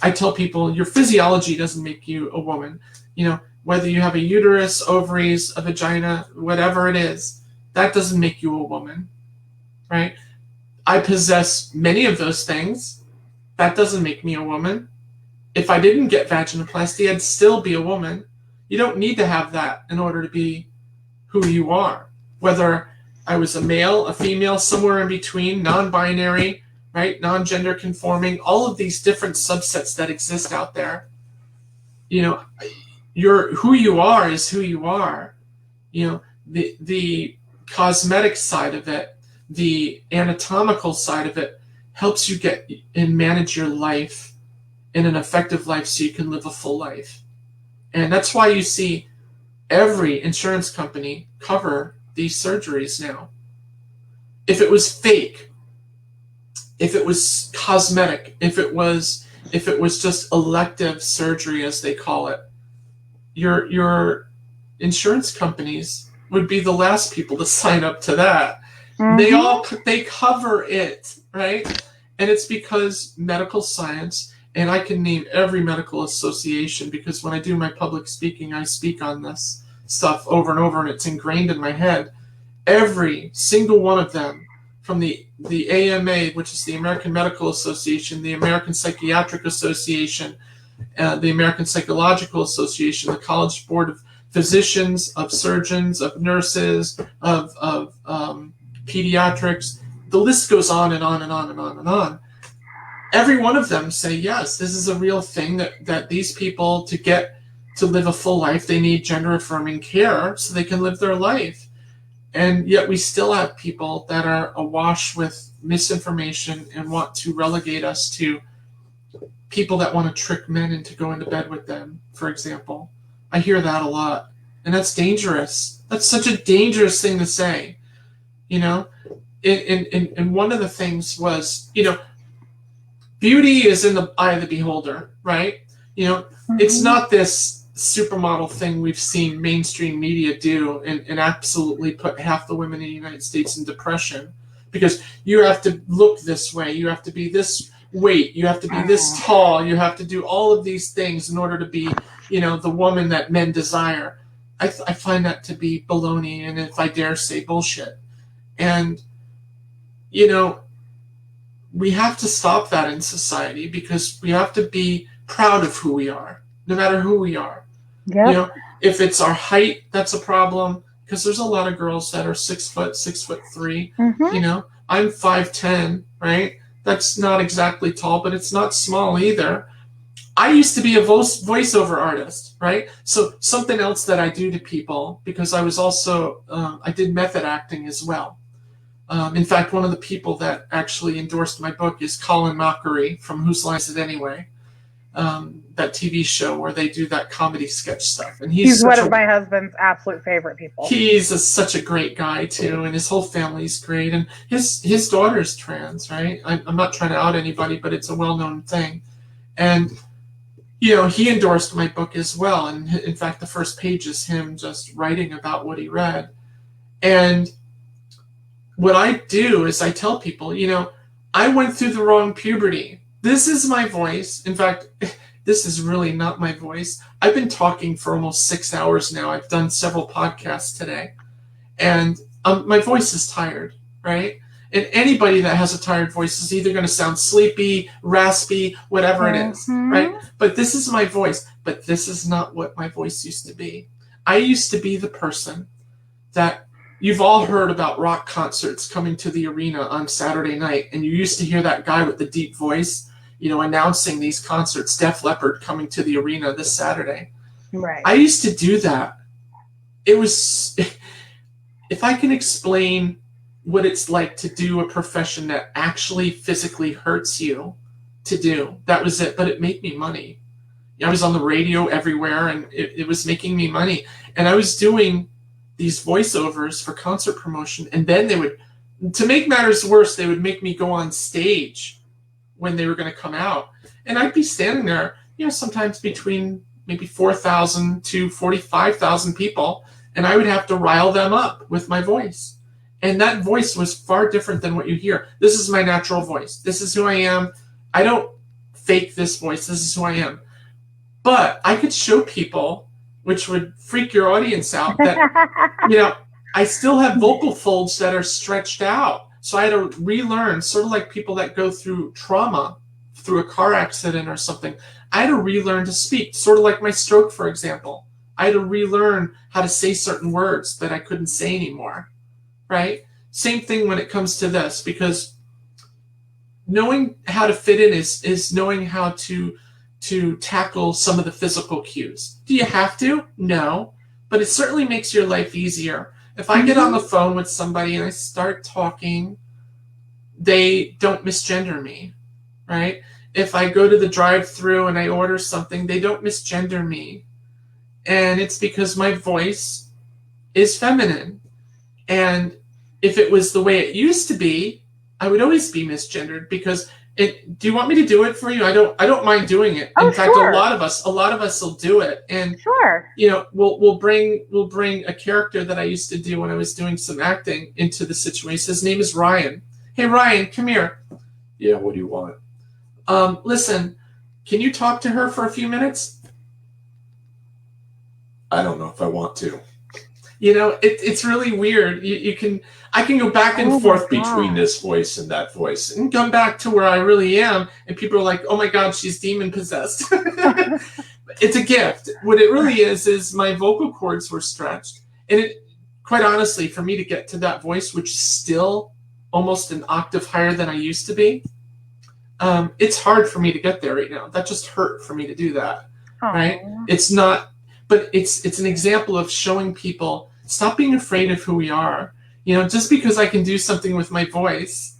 I tell people your physiology doesn't make you a woman. You know, whether you have a uterus, ovaries, a vagina, whatever it is, that doesn't make you a woman, right? I possess many of those things. That doesn't make me a woman. If I didn't get vaginoplasty, I'd still be a woman. You don't need to have that in order to be who you are. Whether I was a male, a female, somewhere in between, non-binary, right, non-gender conforming, all of these different subsets that exist out there. You know, who you are is who you are. You know, the cosmetic side of it, the anatomical side of it helps you get and manage your life in an effective life so you can live a full life. And that's why you see every insurance company cover these surgeries now. If it was fake, if it was cosmetic, if it was just elective surgery, as they call it, your insurance companies would be the last people to sign up to that. Mm-hmm. They cover it, right? And it's because medical science, and I can name every medical association because when I do my public speaking, I speak on this stuff over and over, and it's ingrained in my head. Every single one of them, from the AMA, which is the American Medical Association, the American Psychiatric Association, the American Psychological Association, the College Board of Physicians, of Surgeons, of Nurses, of pediatrics, the list goes on and on and on and on and on. Every one of them say, yes, this is a real thing that these people, to live a full life, they need gender-affirming care so they can live their life. And yet we still have people that are awash with misinformation and want to relegate us to people that want to trick men into going to bed with them, for example. I hear that a lot. And that's dangerous. That's such a dangerous thing to say. You know? And one of the things was, you know, beauty is in the eye of the beholder, right? You know, mm-hmm. It's not this supermodel thing we've seen mainstream media do and absolutely put half the women in the United States in depression because you have to look this way, you have to be this weight, you have to be this tall, you have to do all of these things in order to be, you know, the woman that men desire. I find that to be baloney, and if I dare say, bullshit. And, you know, we have to stop that in society because we have to be proud of who we are, no matter who we are. Yep. You know, if it's our height, that's a problem because there's a lot of girls that are 6 foot, 6'3". Mm-hmm. You know, I'm 5'10", right? That's not exactly tall, but it's not small either. I used to be a voiceover artist, right? So something else that I do to people, because I was also, I did method acting as well. In fact, one of the people that actually endorsed my book is Colin Mockery from Whose Line Is It Anyway? That TV show where they do that comedy sketch stuff. And he's one of my husband's absolute favorite people. He's such a great guy too, and his whole family's great. And his daughter's trans, right? I'm not trying to out anybody, but it's a well-known thing. And, you know, he endorsed my book as well. And in fact, the first page is him just writing about what he read. And what I do is I tell people, you know, I went through the wrong puberty. This is my voice. In fact, this is really not my voice. I've been talking for almost 6 hours now. I've done several podcasts today. And my voice is tired, right? And anybody that has a tired voice is either going to sound sleepy, raspy, whatever it is, right? But this is my voice. But this is not what my voice used to be. I used to be the person that you've all heard about rock concerts coming to the arena on Saturday night, and you used to hear that guy with the deep voice, you know, announcing these concerts, Def Leppard coming to the arena this Saturday. Right. I used to do that. It was, if I can explain what it's like to do a profession that actually physically hurts you to do. That was it. But it made me money. I was on the radio everywhere, and it was making me money. And I was doing these voiceovers for concert promotion, and then they would, to make matters worse, they would make me go on stage when they were going to come out. And I'd be standing there, sometimes between maybe 4,000 to 45,000 people, and I would have to rile them up with my voice. And that voice was far different than what you hear. This is my natural voice. This is who I am. I don't fake this voice. This is who I am. But I could show people, which would freak your audience out, that, I still have vocal folds that are stretched out. So I had to relearn, sort of like people that go through trauma, through a car accident or something. I had to relearn to speak, sort of like my stroke, for example. I had to relearn how to say certain words that I couldn't say anymore, right? Same thing when it comes to this, because knowing how to fit in is knowing how to tackle some of the physical cues. Do you have to? No, but it certainly makes your life easier. If I get on the phone with somebody and I start talking, they don't misgender me, right? If I go to the drive-thru and I order something, they don't misgender me. And it's because my voice is feminine. And if it was the way it used to be, I would always be misgendered, because do you want me to do it for you? I don't mind doing it. In fact, sure. a lot of us will do it. And sure, we'll bring a character that I used to do when I was doing some acting into the situation. His name is Ryan. Hey Ryan, come here. Yeah, what do you want? Listen, can you talk to her for a few minutes? I don't know if I want to. It's really weird. I can go back and forth between this voice and that voice and come back to where I really am. And people are like, oh my God, she's demon possessed. It's a gift. What it really is my vocal cords were stretched. And quite honestly, for me to get to that voice, which is still almost an octave higher than I used to be, it's hard for me to get there right now. That just hurt for me to do that. Right? It's not, but it's an example of showing people, stop being afraid of who we are. Just because I can do something with my voice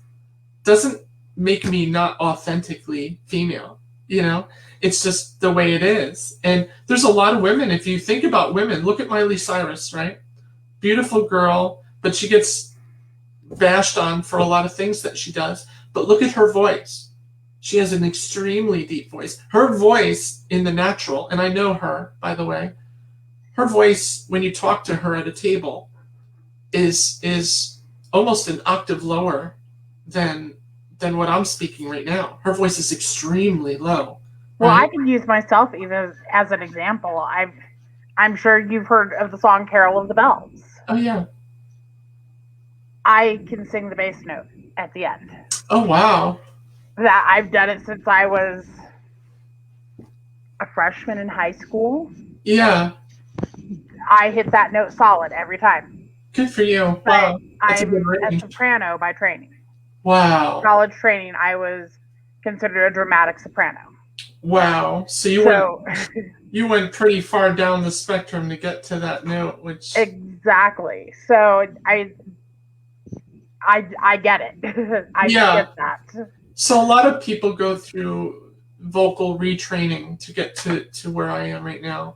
doesn't make me not authentically female. It's just the way it is. And there's a lot of women. If you think about women, look at Miley Cyrus, right? Beautiful girl, but she gets bashed on for a lot of things that she does. But look at her voice. She has an extremely deep voice. Her voice in the natural, and I know her, by the way, her voice when you talk to her at a table is almost an octave lower than what I'm speaking right now. Her voice is extremely low. Well, right? I can use myself even as an example. I'm sure you've heard of the song Carol of the Bells. Oh yeah. I can sing the bass note at the end. Oh wow. That I've done it since I was a freshman in high school. Yeah. I hit that note solid every time. Good for you. But wow. I'm a soprano by training. Wow. College training, I was considered a dramatic soprano. Wow. So you went pretty far down the spectrum to get to that note, which exactly. So I get it. I get that. So a lot of people go through vocal retraining to get to where I am right now.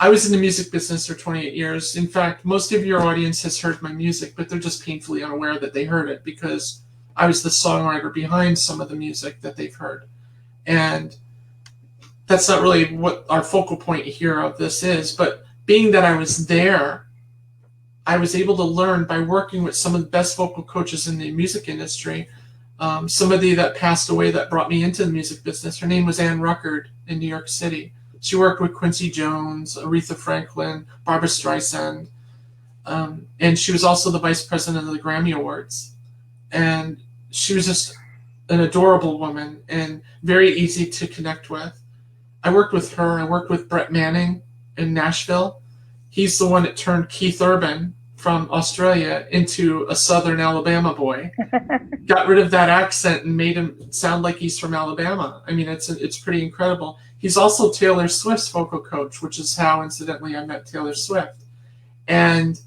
I was in the music business for 28 years. In fact, most of your audience has heard my music, but they're just painfully unaware that they heard it because I was the songwriter behind some of the music that they've heard. And that's not really what our focal point here of this is, but being that I was there, I was able to learn by working with some of the best vocal coaches in the music industry. Somebody that passed away that brought me into the music business, her name was Ann Ruckert in New York City. She worked with Quincy Jones, Aretha Franklin, Barbra Streisand, and she was also the vice president of the Grammy Awards. And she was just an adorable woman and very easy to connect with. I worked with her. I worked with Brett Manning in Nashville. He's the one that turned Keith Urban from Australia into a Southern Alabama boy. Got rid of that accent and made him sound like he's from Alabama. I mean, it's pretty incredible. He's also Taylor Swift's vocal coach, which is how, incidentally, I met Taylor Swift. And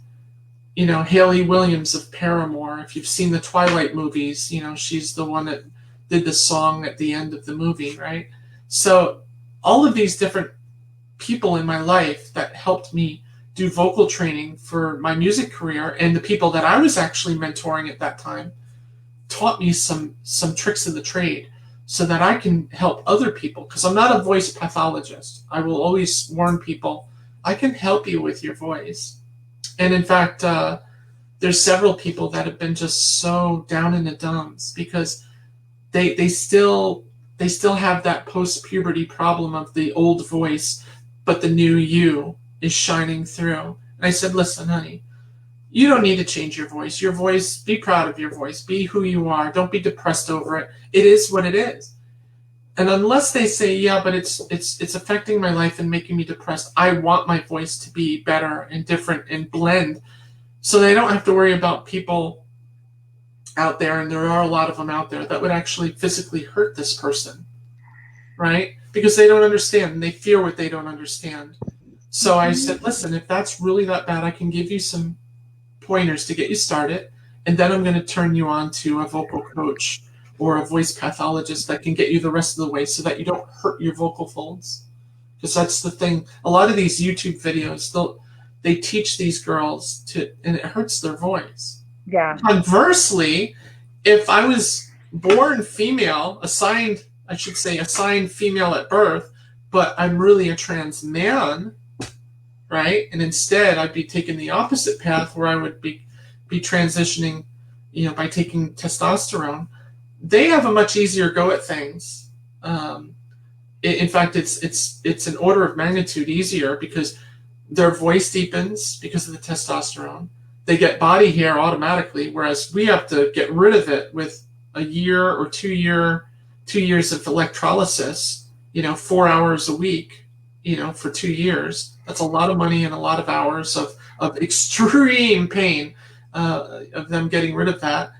Haley Williams of Paramore. If you've seen the Twilight movies, she's the one that did the song at the end of the movie, right? So all of these different people in my life that helped me do vocal training for my music career, and the people that I was actually mentoring at that time, taught me some tricks of the trade so that I can help other people, because I'm not a voice pathologist. I will always warn people, I can help you with your voice. And in fact, there's several people that have been just so down in the dumps because they still have that post-puberty problem of the old voice, but the new you is shining through. And I said, listen, honey, you don't need to change your voice. Your voice, be proud of your voice. Be who you are. Don't be depressed over it. It is what it is. And unless they say, yeah, but it's affecting my life and making me depressed, I want my voice to be better and different and blend, so they don't have to worry about people out there, and there are a lot of them out there, that would actually physically hurt this person, right? Because they don't understand, and they fear what they don't understand. So I said, listen, if that's really that bad, I can give you some pointers to get you started, and then I'm going to turn you on to a vocal coach or a voice pathologist that can get you the rest of the way so that you don't hurt your vocal folds. Because that's the thing. A lot of these YouTube videos, they teach these girls and it hurts their voice. Yeah. Conversely, if I was born female, assigned female at birth, but I'm really a trans man, right? And instead I'd be taking the opposite path where I would be transitioning, by taking testosterone. They have a much easier go at things. In fact, it's an order of magnitude easier because their voice deepens because of the testosterone. They get body hair automatically, whereas we have to get rid of it with a year or 2 years of electrolysis. 4 hours a week, for 2 years. That's a lot of money and a lot of hours of extreme pain of them getting rid of that.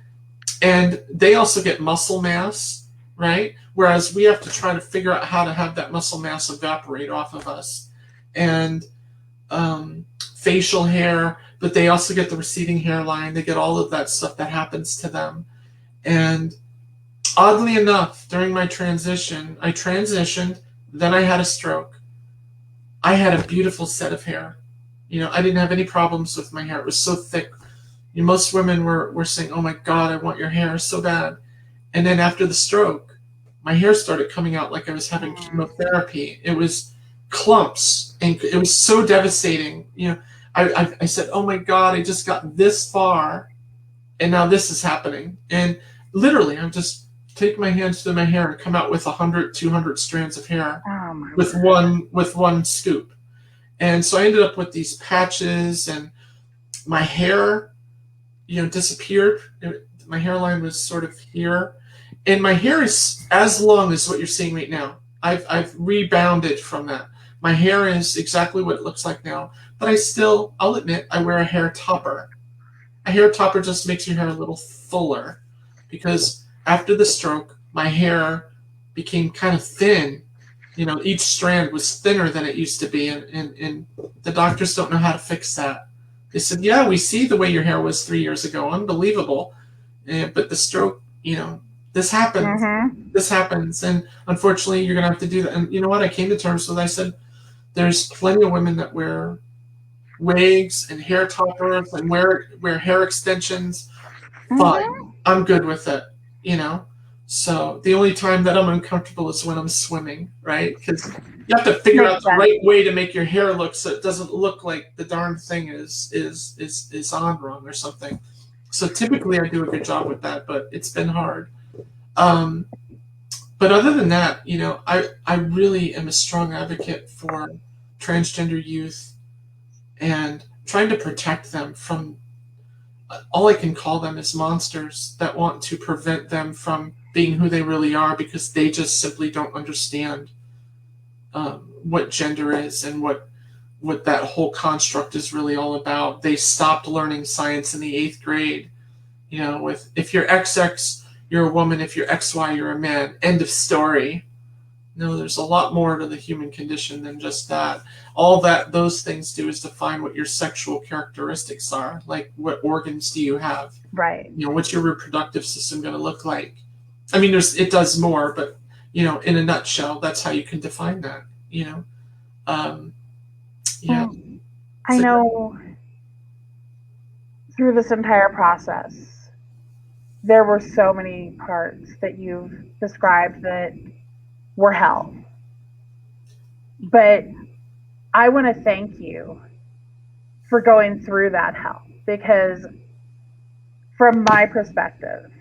And they also get muscle mass, right? Whereas we have to try to figure out how to have that muscle mass evaporate off of us. And facial hair, but they also get the receding hairline. They get all of that stuff that happens to them. And oddly enough, during my transition, I transitioned, then I had a stroke. I had a beautiful set of hair. I didn't have any problems with my hair. It was so thick. Most women were saying, oh my God, I want your hair so bad. And then after the stroke, my hair started coming out like I was having chemotherapy. It was clumps, and it was so devastating. I said, oh my God, I just got this far, and now this is happening. And literally, I'm just take my hands through my hair and come out with 100, 200 strands of hair with one scoop. And so I ended up with these patches, and my hair, disappeared. My hairline was sort of here, and my hair is as long as what you're seeing right now. I've rebounded from that. My hair is exactly what it looks like now, but I'll admit, I wear a hair topper. A hair topper just makes your hair a little fuller, because after the stroke, my hair became kind of thin. Each strand was thinner than it used to be, and the doctors don't know how to fix that. They said, yeah, we see the way your hair was 3 years ago. Unbelievable. But the stroke, this happens. Mm-hmm. This happens. And unfortunately, you're going to have to do that. And you know what? I came to terms with, I said, there's plenty of women that wear wigs and hair toppers and wear hair extensions. Fine. Mm-hmm. I'm good with it, So the only time that I'm uncomfortable is when I'm swimming, right? Because you have to figure out the right way to make your hair look so it doesn't look like the darn thing is on wrong or something. So typically I do a good job with that, but it's been hard. But other than that, I really am a strong advocate for transgender youth and trying to protect them from, all I can call them is monsters that want to prevent them from being who they really are, because they just simply don't understand what gender is and what that whole construct is really all about. They stopped learning science in the 8th grade. With if you're XX, you're a woman. If you're XY, you're a man. End of story. No, there's a lot more to the human condition than just that. All that those things do is define what your sexual characteristics are. Like, what organs do you have? Right. What's your reproductive system going to look like? I mean, it does more, but in a nutshell, that's how you can define that. Yeah. Well, I know through this entire process, there were so many parts that you've described that were hell. But I want to thank you for going through that hell, because from my perspective,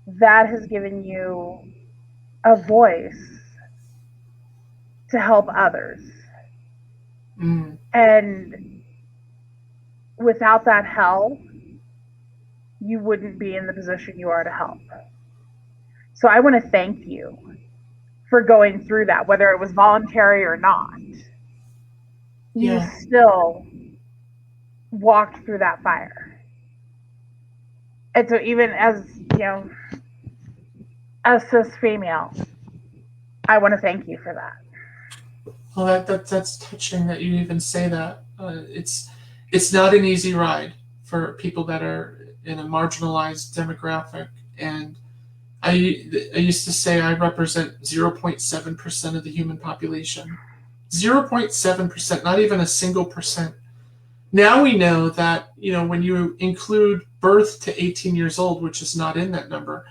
that has given you a voice to help others. And without that hell, you wouldn't be in the position you are to help. So I want to thank you for going through that, whether it was voluntary or not. You still walked through that fire. And so even as, a cis female, I want to thank you for that. Well, that's touching that you even say that. It's not an easy ride for people that are in a marginalized demographic. And I used to say I represent 0.7% of the human population. 0.7%, not even a single percent. Now we know that, when you include birth to 18 years old, which is not in that number,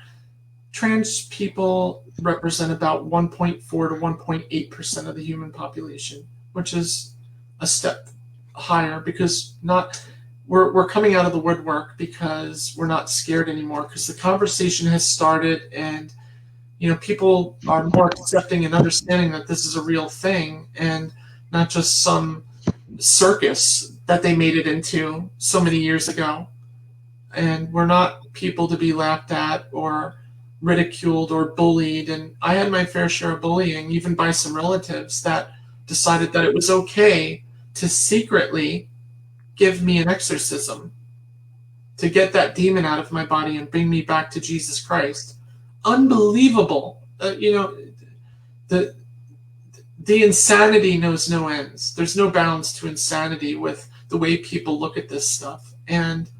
trans people represent about 1.4 to 1.8% of the human population, which is a step higher, because we're coming out of the woodwork because we're not scared anymore, because the conversation has started, and people are more accepting and understanding that this is a real thing and not just some circus that they made it into so many years ago. And we're not people to be laughed at or ridiculed or bullied. And I had my fair share of bullying, even by some relatives that decided that it was okay to secretly give me an exorcism to get that demon out of my body and bring me back to Jesus Christ. Unbelievable. The insanity knows no ends. There's no bounds to insanity with the way people look at this stuff. And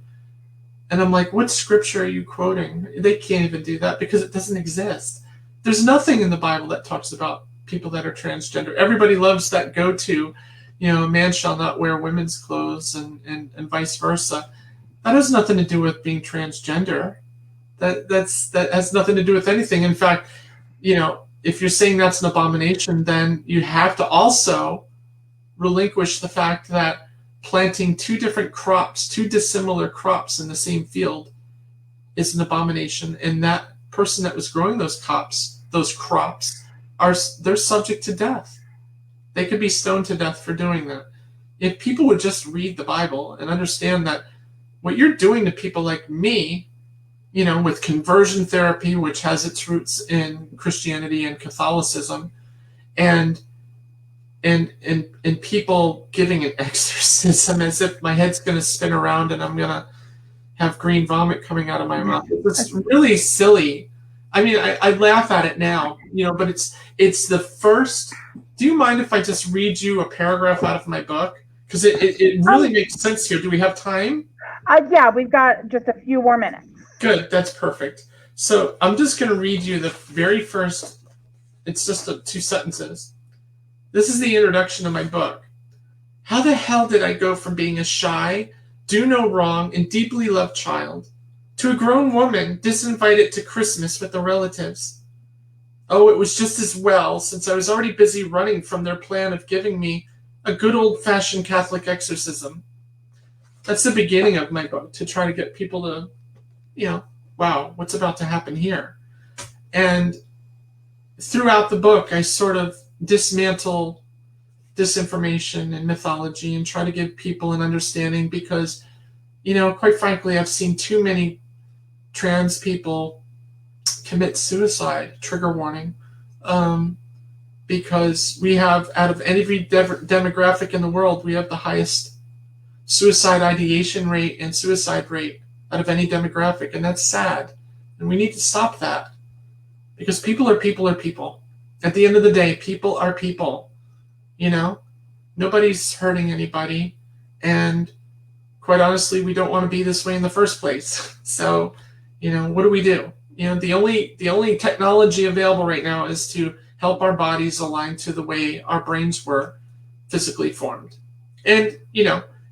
I'm like, what scripture are you quoting? They can't even do that because it doesn't exist. There's nothing in the Bible that talks about people that are transgender. Everybody loves that go-to, a man shall not wear women's clothes and vice versa. That has nothing to do with being transgender. That has nothing to do with anything. In fact, if you're saying that's an abomination, then you have to also relinquish the fact that planting two dissimilar crops in the same field is an abomination, and that person that was growing those crops they're subject to death. They could be stoned to death for doing that. If people would just read the Bible and understand that what you're doing to people like me, with conversion therapy, which has its roots in Christianity and Catholicism, and people giving an exorcism as if my head's going to spin around and I'm going to have green vomit coming out of my mouth. It's really silly. I mean, I laugh at it now, but it's the first. Do you mind if I just read you a paragraph out of my book? Because it really makes sense here. Do we have time? Yeah, we've got just a few more minutes. Good, that's perfect. So I'm just going to read you the very first. It's just 2 sentences. This is the introduction to my book. How the hell did I go from being a shy, do no wrong, and deeply loved child to a grown woman disinvited to Christmas with the relatives? Oh, it was just as well, since I was already busy running from their plan of giving me a good old-fashioned Catholic exorcism. That's the beginning of my book, to try to get people to, wow, what's about to happen here? And throughout the book, I sort of dismantle disinformation and mythology and try to give people an understanding, because, quite frankly, I've seen too many trans people commit suicide, trigger warning, because we have, out of every demographic in the world, we have the highest suicide ideation rate and suicide rate out of any demographic, and that's sad. And we need to stop that, because people are people are people. At the end of the day, people are people, you know? Nobody's hurting anybody. And quite honestly, we don't want to be this way in the first place. So, what do we do? The only technology available right now is to help our bodies align to the way our brains were physically formed. And,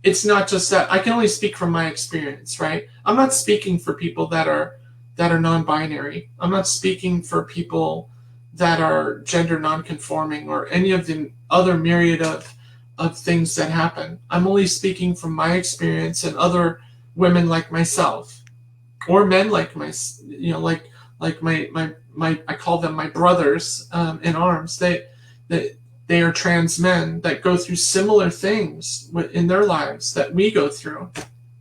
it's not just that. I can only speak from my experience, right? I'm not speaking for people that are non-binary. I'm not speaking for people that are gender non-conforming or any of the other myriad of things that happen. I'm only speaking from my experience and other women like myself, or men like like my I call them my brothers in arms. They are trans men that go through similar things in their lives that we go through,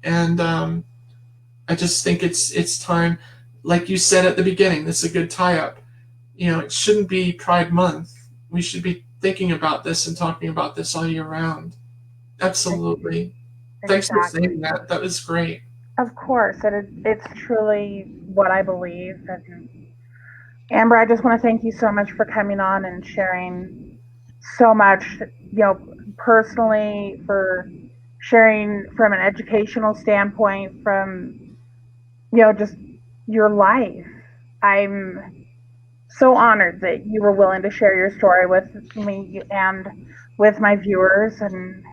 and I just think it's time, like you said at the beginning. This is a good tie up. It shouldn't be Pride Month. We should be thinking about this and talking about this all year round. Absolutely. Thanks for Exactly. saying that. That was great. Of course, it's truly what I believe. And Amber, I just want to thank you so much for coming on and sharing so much, personally, for sharing from an educational standpoint, from, just your life. I'm so honored that you were willing to share your story with me and with my viewers, and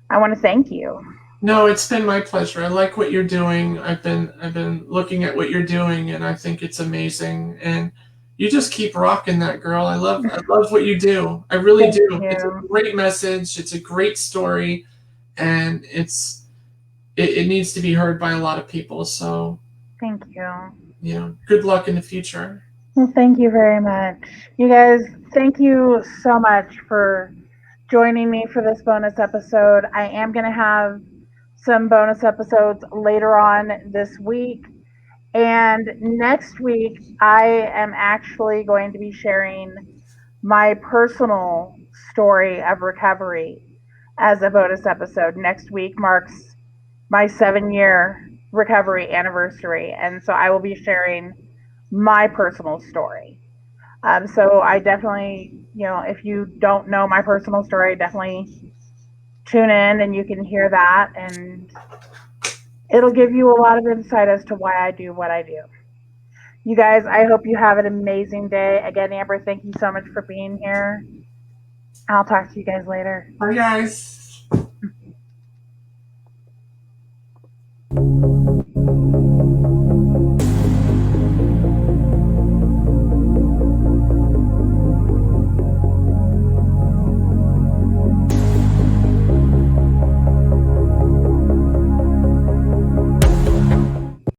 I want to thank you. No, it's been my pleasure. I like what you're doing. I've been looking at what you're doing, and I think it's amazing. And you just keep rocking that, girl. I love what you do. I really Thank do. It's a you. great message. It's a great story, and it needs to be heard by a lot of people. So, Thank you. good luck in the future. Well, thank you very much. You guys, thank you so much for joining me for this bonus episode. I am going to have some bonus episodes later on this week. And next week, I am actually going to be sharing my personal story of recovery as a bonus episode. Next week marks my 7-year recovery anniversary. And so I will be sharing my personal story. So I definitely, if you don't know my personal story, definitely tune in and you can hear that. And it'll give you a lot of insight as to why I do what I do. You guys, I hope you have an amazing day. Again, Amber, thank you so much for being here. I'll talk to you guys later. Bye, guys.